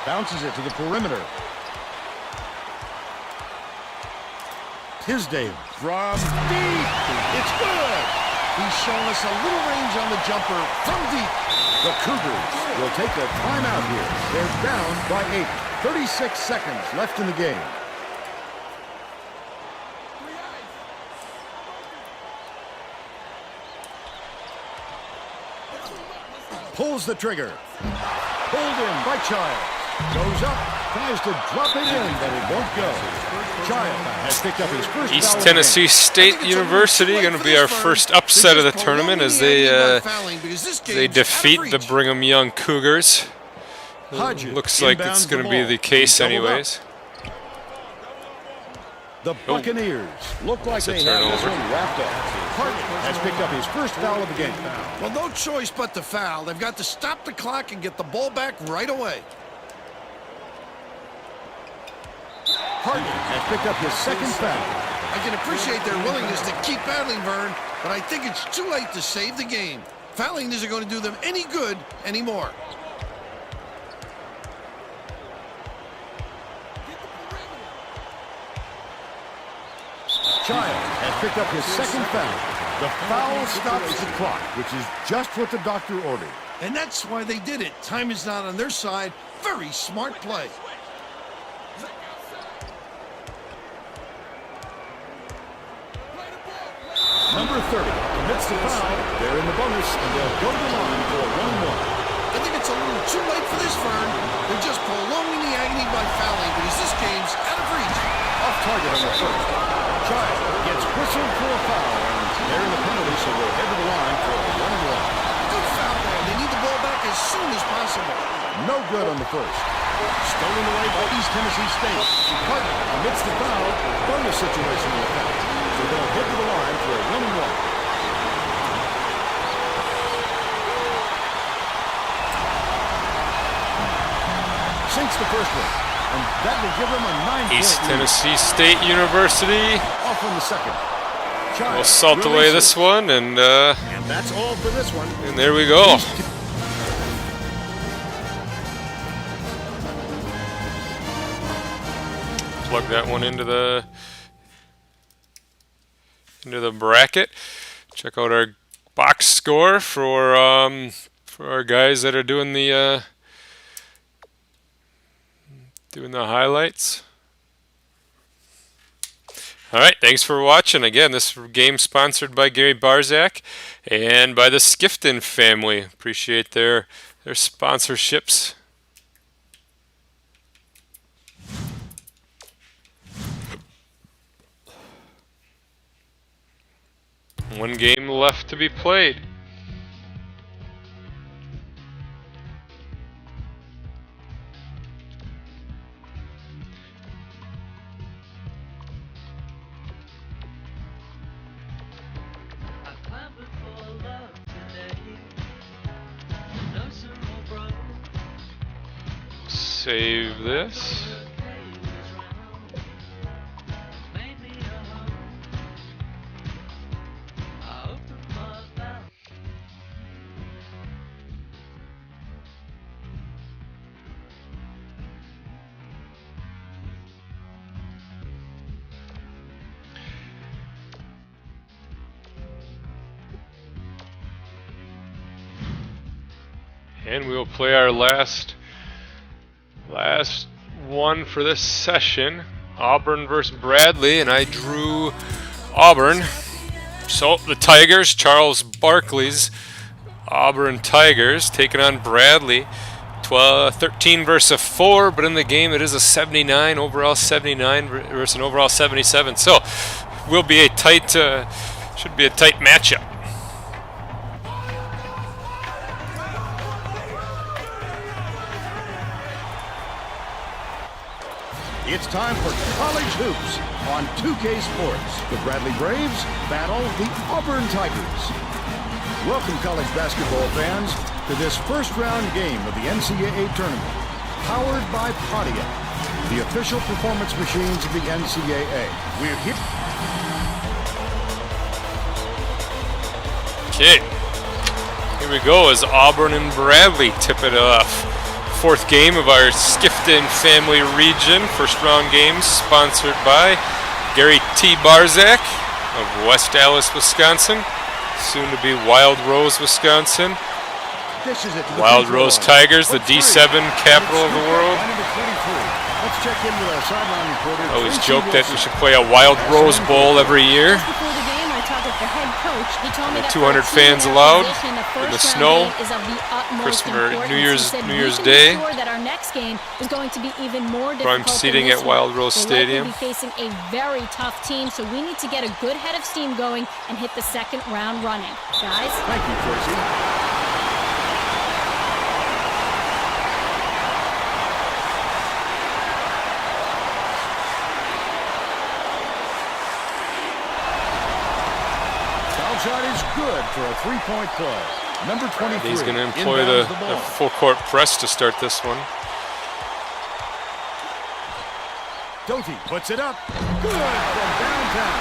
bounces it to the perimeter. Tisdale from deep. It's good. He's showing us a little range on the jumper from deep. The Cougars will take a timeout here. They're down by 8. 36 seconds left in the game. Pulls the trigger. Pulled in by Child. Goes up. Tries to drop it in, but it won't go. Child has picked up his first East foul Tennessee State University going to be our first upset of the tournament as they defeat the Brigham Young Cougars. Looks like it's going to be the case anyways. The Buccaneers look like they have this one wrapped up. Harden has picked up his first foul of the game. Well, no choice but to foul. They've got to stop the clock and get the ball back right away. Harden has picked up his second foul. I can appreciate their willingness to keep battling, Vern, but I think it's too late to save the game. Fouling isn't going to do them any good anymore. Child has picked up his second foul. The foul stops the clock, which is just what the doctor ordered. And that's why they did it. Time is not on their side. Very smart play. Number 30 commits the foul. They're in the bonus, and they'll go to the line for a 1-1. I think it's a little too late for this, Vern. They're just prolonging the agony by fouling because this game's out of reach. Off target on the first. Child gets whistled for a foul, and they're in the penalty, so they'll head to the line for a 1-1. Good foul there. They need the ball back as soon as possible. No good on the first. Stolen away by East Tennessee State. Harden commits the foul. Bonus situation in effect. So they'll head to the line for a 1-1. Sinks the first one. And that will give them a 9-point East lead. Tennessee State University Off on the second. Child will salt away releases. this one, and that's all for this one. there we go. Plug that one into the bracket. Check out our box score for our guys that are doing the highlights. All right, thanks for watching. Again, this game sponsored by Gary Barzak and by the Skifton family. Appreciate their sponsorships. One game left to be played. Save this. And we will play our last one for this session. Auburn versus Bradley, and I drew Auburn. So the Tigers, Charles Barkley's Auburn Tigers, taking on Bradley. 13 versus a 4, but in the game it is a 79, overall 79 versus an overall 77. So will be a tight, should be a tight matchup. It's time for college hoops on 2K Sports. The Bradley Braves battle the Auburn Tigers. Welcome, college basketball fans, to this first-round game of the NCAA tournament, powered by Pontiac, the official performance machines of the NCAA. We're here. Okay, here we go as Auburn and Bradley tip it off. Fourth game of our Skifton family region. First round game sponsored by Gary T. Barzak of West Allis, Wisconsin. Soon to be Wild Rose, Wisconsin. Wild Rose Tigers, the D7 capital of the world. I always joke that we should play a Wild Rose Bowl every year. The head coach, he told me that 200 fans allowed in the snow. Christmas, New Year's Day. That our next game is going to be even more difficult. Prime seating at Wild Rose Stadium. We'll likely be facing a very tough team, so we need to get a good head of steam going and hit the second round running, guys. Thank you, Tracy. Shot is good for a three-point play. Number 23. He's going to employ the full-court press to start this one. Doty puts it up. Good from downtown.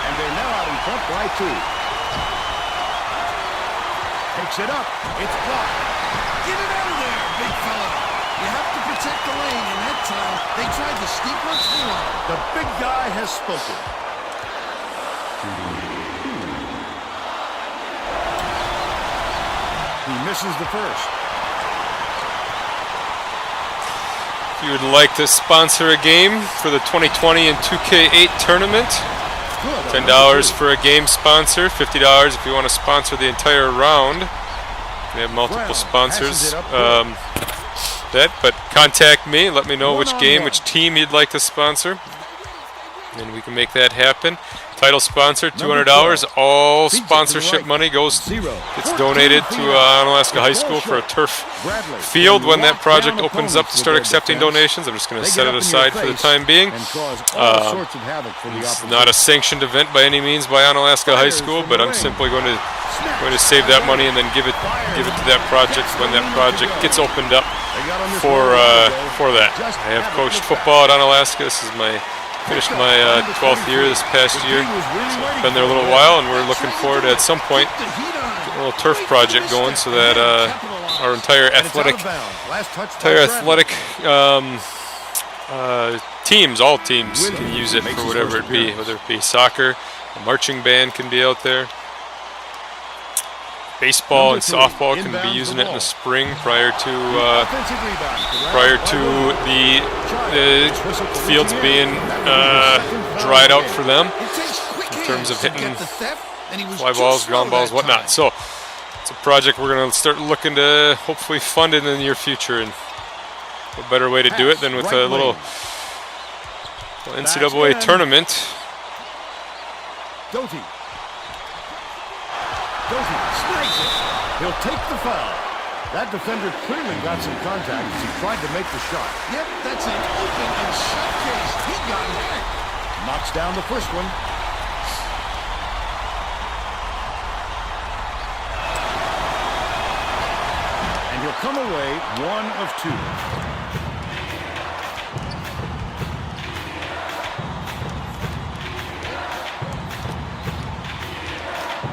And they're now out in front by 2. Takes it up. It's blocked. Get it out of there, big fella. You have to protect the lane, and that time they tried to sneak one through. The big guy has spoken. He misses the first. If you would like to sponsor a game for the 2020 and 2K8 tournament, $10 for a game sponsor, $50 if you want to sponsor the entire round. We have multiple sponsors. But contact me, let me know which game, which team you'd like to sponsor, and we can make that happen. Title sponsor, $200. All sponsorship money gets donated to Onalaska High School for a turf field when that project opens up to start accepting donations. I'm just going to set it aside for the time being. It's not a sanctioned event by any means by Onalaska High School, but I'm simply going to save that money and then give it to that project when that project gets opened up for that. I have coached football at Onalaska. This is finished my 12th year this past year. So I've been there a little while, and we're looking forward to, at some point, get a little turf project going so that our entire athletic teams, all teams, can use it for whatever it be, whether it be soccer, a marching band can be out there. Baseball and softball can be using it in the spring prior to the fields being dried out for them in terms of hitting fly balls, ground balls, whatnot. So it's a project we're going to start looking to hopefully fund in the near future, and what better way to do it than with a little NCAA tournament. Doty snags it. He'll take the foul. That defender clearly got some contact as he tried to make the shot. Yep, that's an open and shut case. He got hacked. Knocks down the first one. And he'll come away 1 of 2.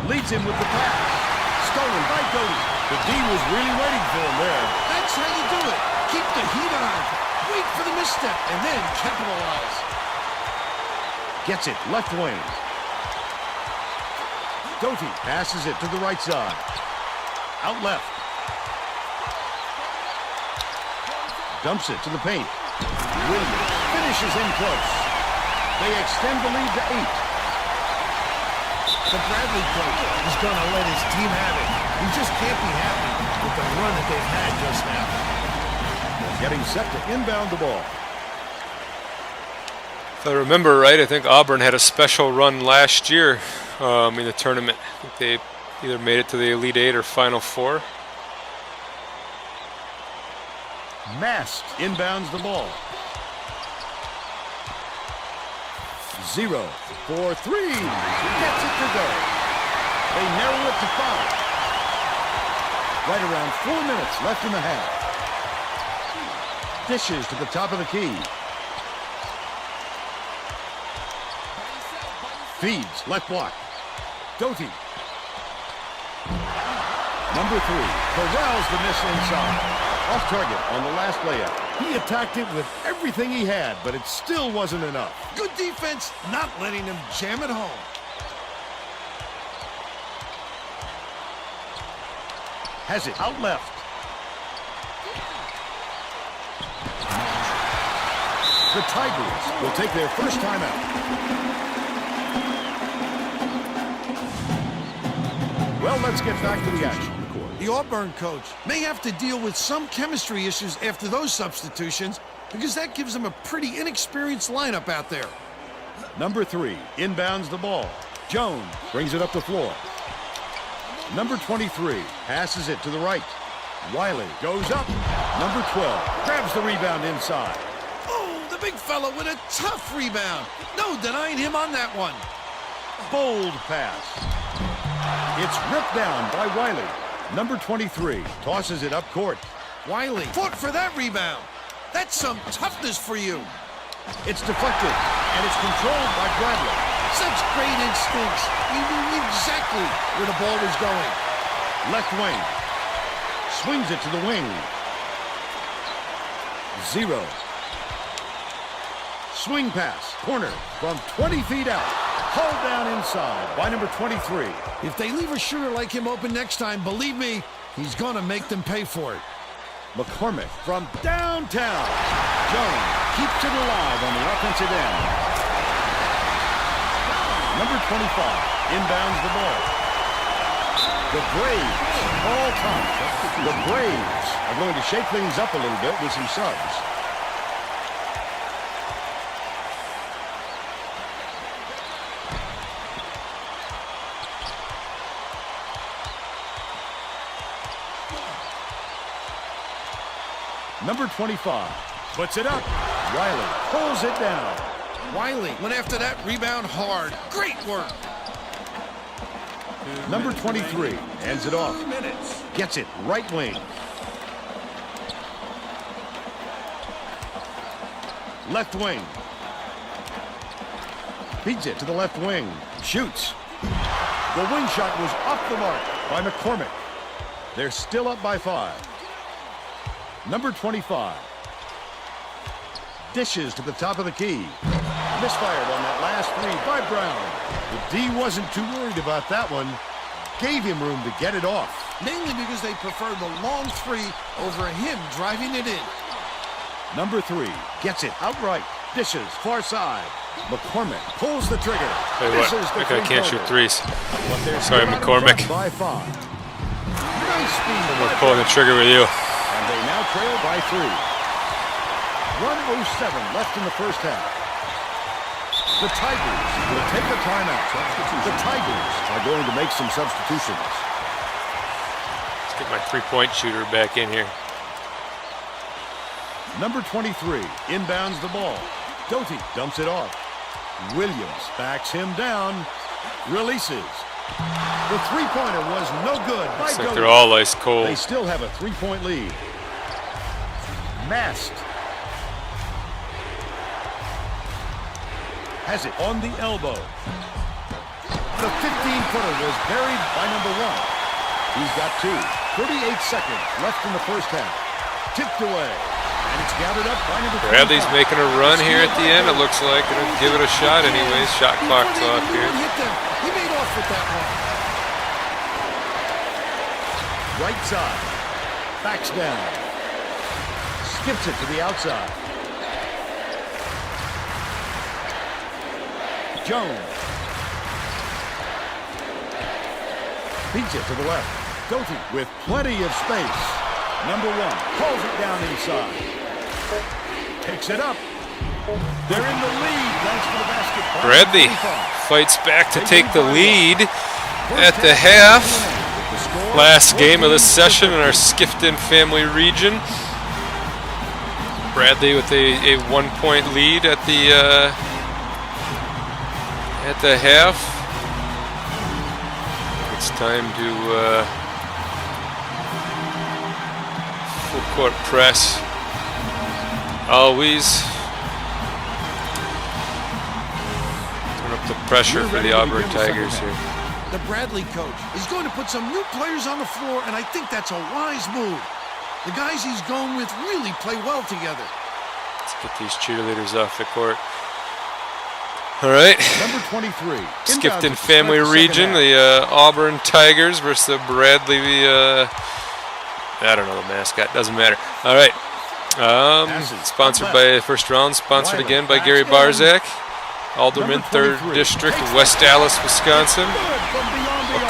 Leads him with the pass. Stolen by Doty. The D was really waiting for him there. That's how you do it. Keep the heat on. Wait for the misstep and then capitalize. Gets it left wing. Doty passes it to the right side. Out left. Dumps it to the paint. Williams finishes in close. They extend the lead to 8. The Bradley coach is going to let his team have it. He just can't be happy. with the run that they've had just now. Getting set to inbound the ball. If I remember right, I think Auburn had a special run last year in the tournament. I think they either made it to the Elite Eight or Final Four. Mast inbounds the ball. 0 for 3. Gets it to go. They narrow it to 5. Right around 4 minutes left in the half. Dishes to the top of the key. Feeds, left block. Doty. Number 3 corrals the miss inside. Off target on the last layup. He attacked it with everything he had, but it still wasn't enough. Good defense, not letting him jam it home. Has it out left. The Tigers will take their first timeout. Well, let's get back to the action. The Auburn coach may have to deal with some chemistry issues after those substitutions because that gives him a pretty inexperienced lineup out there. Number 3 inbounds the ball. Jones brings it up the floor. Number 23 passes it to the right. Wiley goes up. Number 12 grabs the rebound inside. Oh, the big fella with a tough rebound. No denying him on that one. Bold pass. It's ripped down by Wiley. Number 23 tosses it up court. Wiley fought for that rebound. That's some toughness for you. It's deflected, and it's controlled by Bradley. Such great instincts. He knew exactly where the ball was going. Left wing. Swings it to the wing. 0. Swing pass. Corner from 20 feet out. Hauled down inside by number 23. If they leave a shooter like him open next time, believe me, he's going to make them pay for it. McCormick from downtown. Jones keeps it alive on the offensive end. Number 25 inbounds the ball. The Braves, all time. The Braves are going to shake things up a little bit with some subs. Number 25 puts it up. Wiley pulls it down. Wiley went after that rebound hard. Great work. Number 23 hands it off. Gets it right wing. Left wing. Feeds it to the left wing. Shoots. The wing shot was off the mark by McCormick. They're still up by 5. Number 25 dishes to the top of the key. Misfired on that last 3 by Brown. The D wasn't too worried about that one. Gave him room to get it off. Mainly because they preferred the long 3 over him driving it in. Number 3 gets it outright. Dishes far side. McCormick pulls the trigger. Hey, what? That guy can't shoot threes. Sorry, McCormick. By 5. Nice speed. We're pulling the trigger with you. And they now trail by 3. 1:07 left in the first half. The Tigers will take a timeout. The Tigers are going to make some substitutions. Let's get my three-point shooter back in here. Number 23 inbounds the ball. Doty dumps it off. Williams backs him down. Releases. The three-pointer was no good. Looks like they're all ice cold. They still have a 3-point lead. Mast has it on the elbow. The 15-footer was buried by number 1. He's got 2. 38 seconds left in the first half. Tipped away. And it's gathered up by number 25. Bradley's making a run here at the end, it looks like. Gonna give it a shot anyways. Shot clock's off here. He made off with that one. Right side. Backs down. Skips it to the outside. Jones. Feeds it to the left. Doty with plenty of space. Number 1 pulls it down inside. Picks it up. They're in the lead thanks to the basket. Bradley fights back to take the lead at the half. Last game of this session in our Skifton family region. Bradley with a 1-point lead at the half. It's time to full court press. Always turn up the pressure for the Auburn Tigers here. The Bradley coach is going to put some new players on the floor, and I think that's a wise move. The guys he's going with really play well together. Let's get these cheerleaders off the court. All right. Number 23. Skifton family region, the Auburn Tigers versus the Bradley, I don't know the mascot, doesn't matter. All right. Sponsored by first round, sponsored again by Gary Barzak. Alderman, 3rd District, West Dallas, Wisconsin.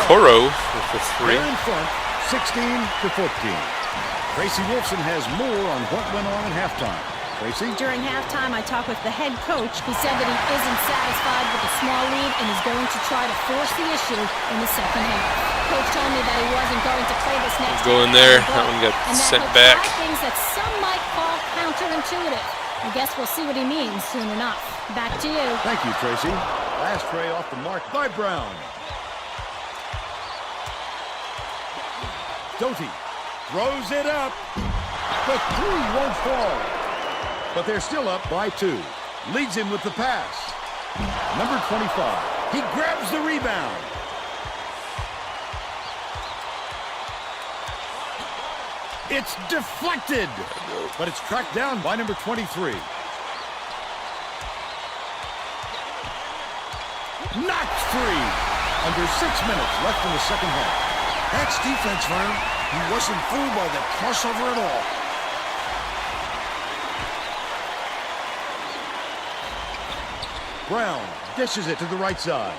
Okoro with the 3. They're in front, 16-14. Tracy Wolfson has more on what went on at halftime. Tracy? During halftime, I talked with the head coach. He said that he isn't satisfied with the small lead and is going to try to force the issue in the second half. Coach told me that he wasn't going to play this next Go in there. That one got sent back. Things that some might call counterintuitive. I guess we'll see what he means soon enough. Back to you. Thank you, Tracy. Last tray off the mark by Brown. Doty throws it up. The 3 won't fall. But they're still up by 2. Leads him with the pass. Number 25. He grabs the rebound. It's deflected. But it's tracked down by number 23. Knocked free. Under 6 minutes left in the second half. That's defense, Vern. He wasn't fooled by that crossover at all. Brown dishes it to the right side.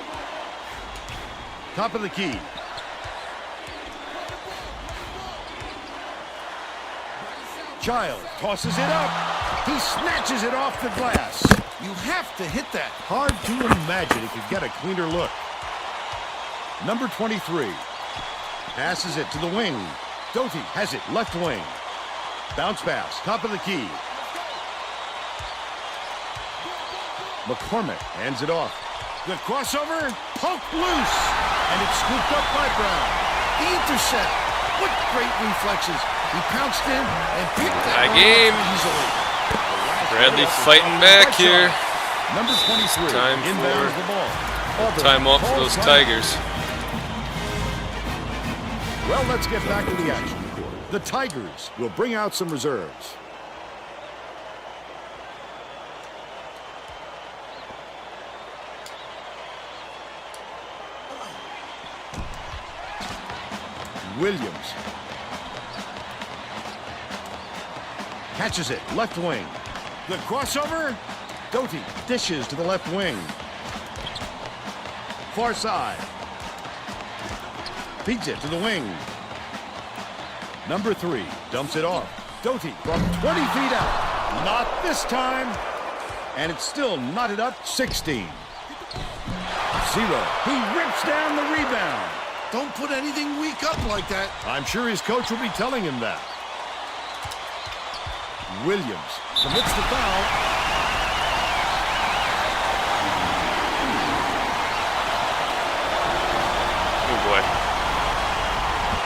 Top of the key. Child tosses it up. He snatches it off the glass. You have to hit that. Hard to imagine he could get a cleaner look. Number 23 passes it to the wing. Doty has it left wing. Bounce pass, top of the key. McCormick hands it off. The crossover, poked loose, and it's scooped up by Brown. The intercept. What great reflexes. He pounced in and picked that game. Easily. Bradley fighting back here. Number 23 time inbounds the ball. Auburn Timeout for calls those time. Tigers. Well, let's get back to the action. The Tigers will bring out some reserves. Williams catches it, left wing. The crossover. Doty dishes to the left wing. Far side. Feeds it to the wing. Number 3 dumps it off. Doty from 20 feet out. Not this time. And it's still knotted up 16. 0. He rips down the rebound. Don't put anything weak up like that. I'm sure his coach will be telling him that. Williams commits the foul. Oh boy.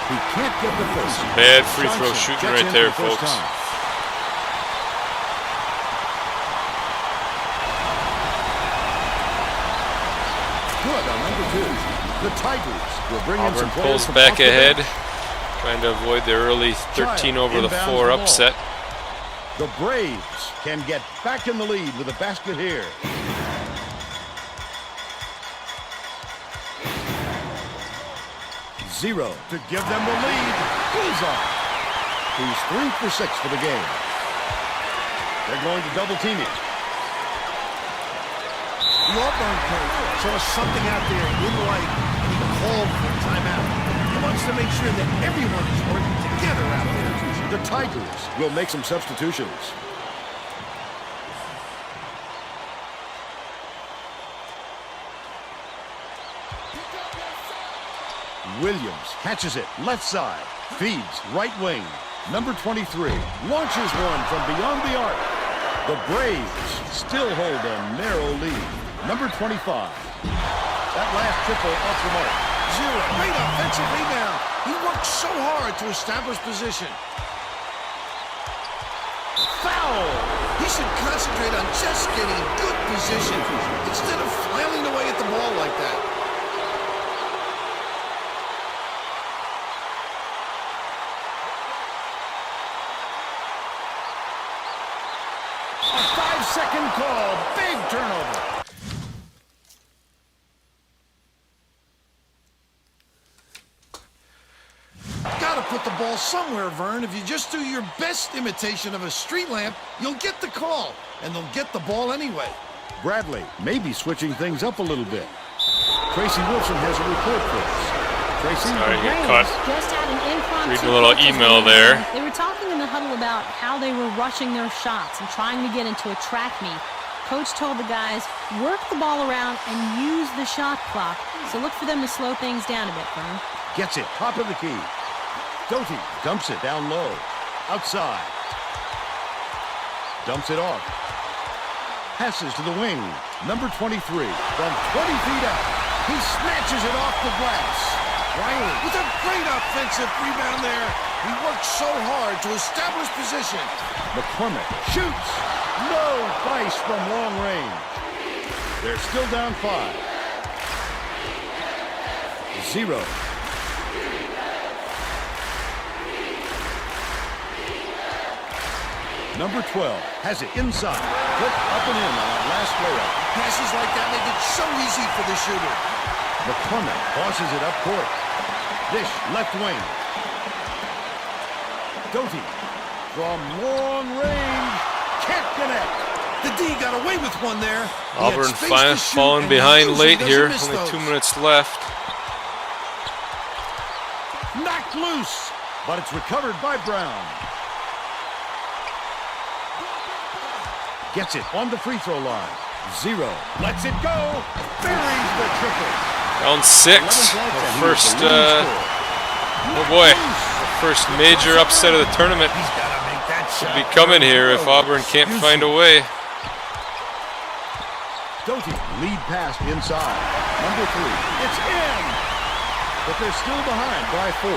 He can't get the first. Bad free throw Johnson shooting gets right in there, for the first folks. time. Good on number 2. The Tigers will bring in some Auburn players pulls from back off the ahead, bench. trying to avoid the early 13 over the inbounds 4 the ball. upset. The Braves can get back in the lead with a basket here. Zero to give them the lead. Bullseye. He's 3 for 6 for the game. They're going to double team him. The Auburn coach saw something out there he didn't like, and he called for a timeout. Come wants to make sure that everyone is working together out there. The Tigers will make some substitutions. Williams catches it left side, feeds right wing. Number 23 launches one from beyond the arc. The Braves still hold a narrow lead. Number 25. That last triple off the mark. Zero. Great offensive rebound. He worked so hard to establish position. Foul! He should concentrate on just getting good position instead of flailing away at the ball like that. A 5-second call. Big turnover. Gotta put the ball somewhere, Vern. If you just do your best imitation of a street lamp, you'll get the call, and they'll get the ball anyway. Bradley may be switching things up a little bit. Tracy Wilson has a report for us. Tracy? Sorry, you get Braves caught. just had an impromptu Reading a little coaches email meeting. there. They were talking in the huddle about how they were rushing their shots and trying to get into a track meet. Coach told the guys, work the ball around and use the shot clock. So look for them to slow things down a bit, Vern. Gets it, top of the key. Doty dumps it down low. Outside. Dumps it off. Passes to the wing. Number 23 from 20 feet out. He snatches it off the glass. Riley with a great offensive rebound there. He worked so hard to establish position. McCormick shoots. No dice from long range. They're still down 5. 0. Number 12 has it inside. Put up and in on that last layup. Passes like that make it so easy for the shooter. McCormick bosses it up court. Dish left wing. Doty from long range. Can't connect. The D got away with one there. He had Auburn space to shoot, falling and he behind usually late doesn't here. miss Only those. 2 minutes left. Knocked loose. But it's recovered by Brown. Gets it on the free throw line. 0. Lets it go. Buries the triple. Round 6. The first, oh boy, the first major upset of the tournament He's got to make that will shot. be coming here if Auburn can't find a way. Doty lead pass inside. Number 3. It's in. But they're still behind by 4.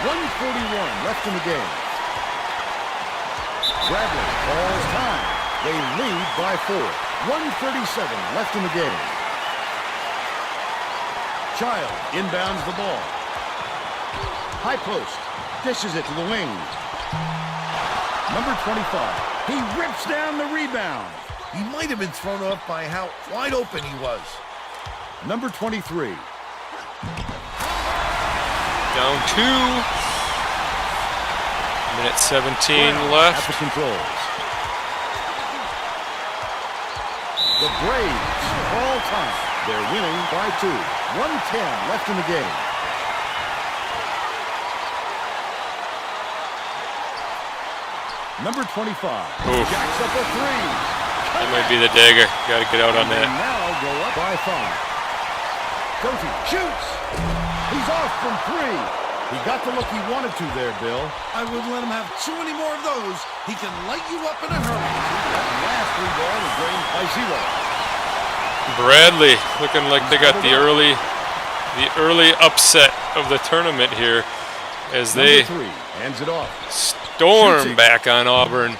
1:41 left in the game. Bradley calls time. They lead by 4. 1:37 left in the game. Child inbounds the ball. High post. Dishes it to the wing. Number 25. He rips down the rebound. He might have been thrown off by how wide open he was. Number 23. Down 2. Minute 17 left. At the controls. The Braves call time. They're winning by 2. 1:10 left in the game. Number 25. Oof. Jacks up a 3. That might be the dagger. Got to get out on They that. now go up by 5. Doty shoots. He's off from 3. He got the look he wanted to there, Bill. I wouldn't let him have too many more of those. He can light you up in a hurry. That last 3 ball was drained by 0. Bradley looking like they got the early upset of the tournament here as they Number 3 hands it off. storm back on Auburn.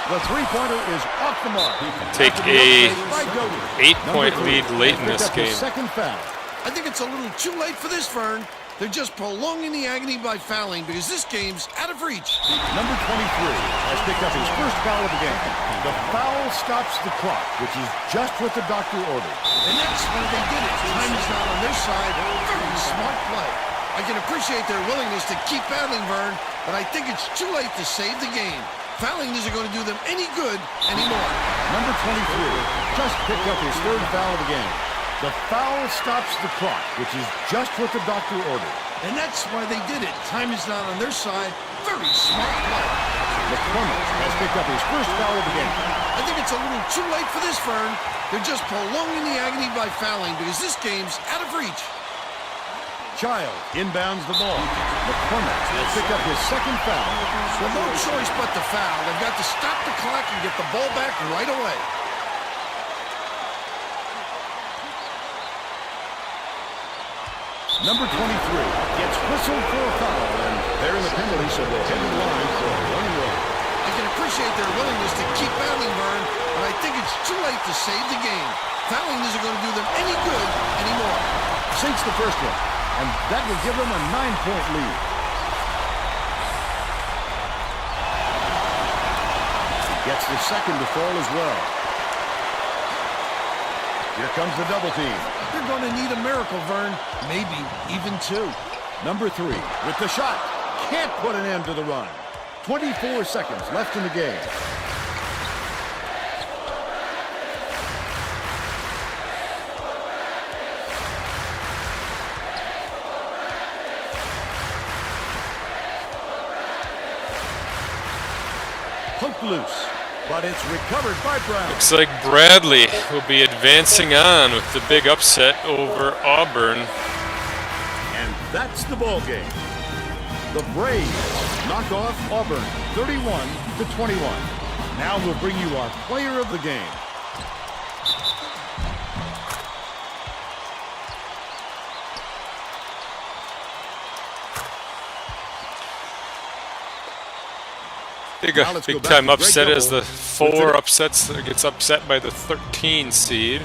The three-pointer is off the mark. Take After the a upgrade by Doty. 8-point Number 3 lead late in has this picked up his game. second foul. I think it's a little too late for this, Vern. They're just prolonging the agony by fouling because this game's out of reach. Number 23 has picked up his first foul of the game. The foul stops the clock, which is just what the doctor ordered. And that's when they did it. Time is not on their side. Very smart play. I can appreciate their willingness to keep battling, Vern, but I think it's too late to save the game. Fouling isn't going to do them any good anymore. Number 23 just picked up his third foul of the game. The foul stops the clock, which is just what the doctor ordered. And that's why they did it. Time is not on their side. Very smart play. McCormick has picked up his first foul of the game. I think it's a little too late for this, Vern. They're just prolonging the agony by fouling because this game's out of reach. Child inbounds the ball. McCormick has picked up his second foul. Well, no choice but to foul. They've got to stop the clock and get the ball back right away. Number 23 gets whistled for a foul, and they're in the penalty, so they'll head to the line for a running roll. I can appreciate their willingness to keep fouling, Vern, but I think it's too late to save the game. Fouling isn't going to do them any good anymore. Sinks the first one, and that will give them a 9-point lead. He gets the second to fall as well. Here comes the double team. They're going to need a miracle, Vern. Maybe even two. Number 3 with the shot. Can't put an end to the run. 24 seconds left in the game. Poked loose, but it's recovered by Brown. Looks like Bradley will be advancing on with the big upset over Auburn. And that's the ball game. The Braves knock off Auburn 31-21. Now we'll bring you our player of the game. Big time upset as the 4 upsets gets upset by the 13 seed.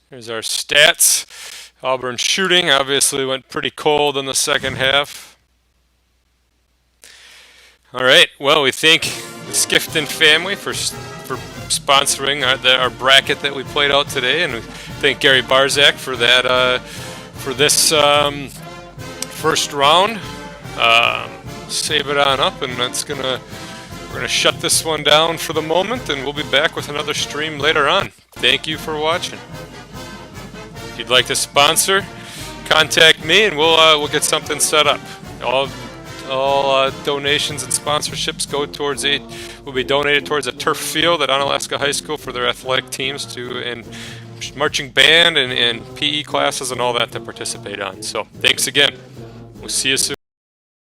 Here's our stats. Auburn shooting obviously went pretty cold in the second half. All right, well, we thank the Skifton family for sponsoring our bracket that we played out today, and we thank Gary Barzak for that for this first round. Save it on up, and we're gonna shut this one down for the moment, and we'll be back with another stream later on. Thank you for watching. If you'd like to sponsor, contact me, and we'll get something set up. All donations and sponsorships will be donated towards a turf field at Onalaska High School for their athletic teams and marching band and PE classes and all that to participate on. So thanks again. We'll see you soon.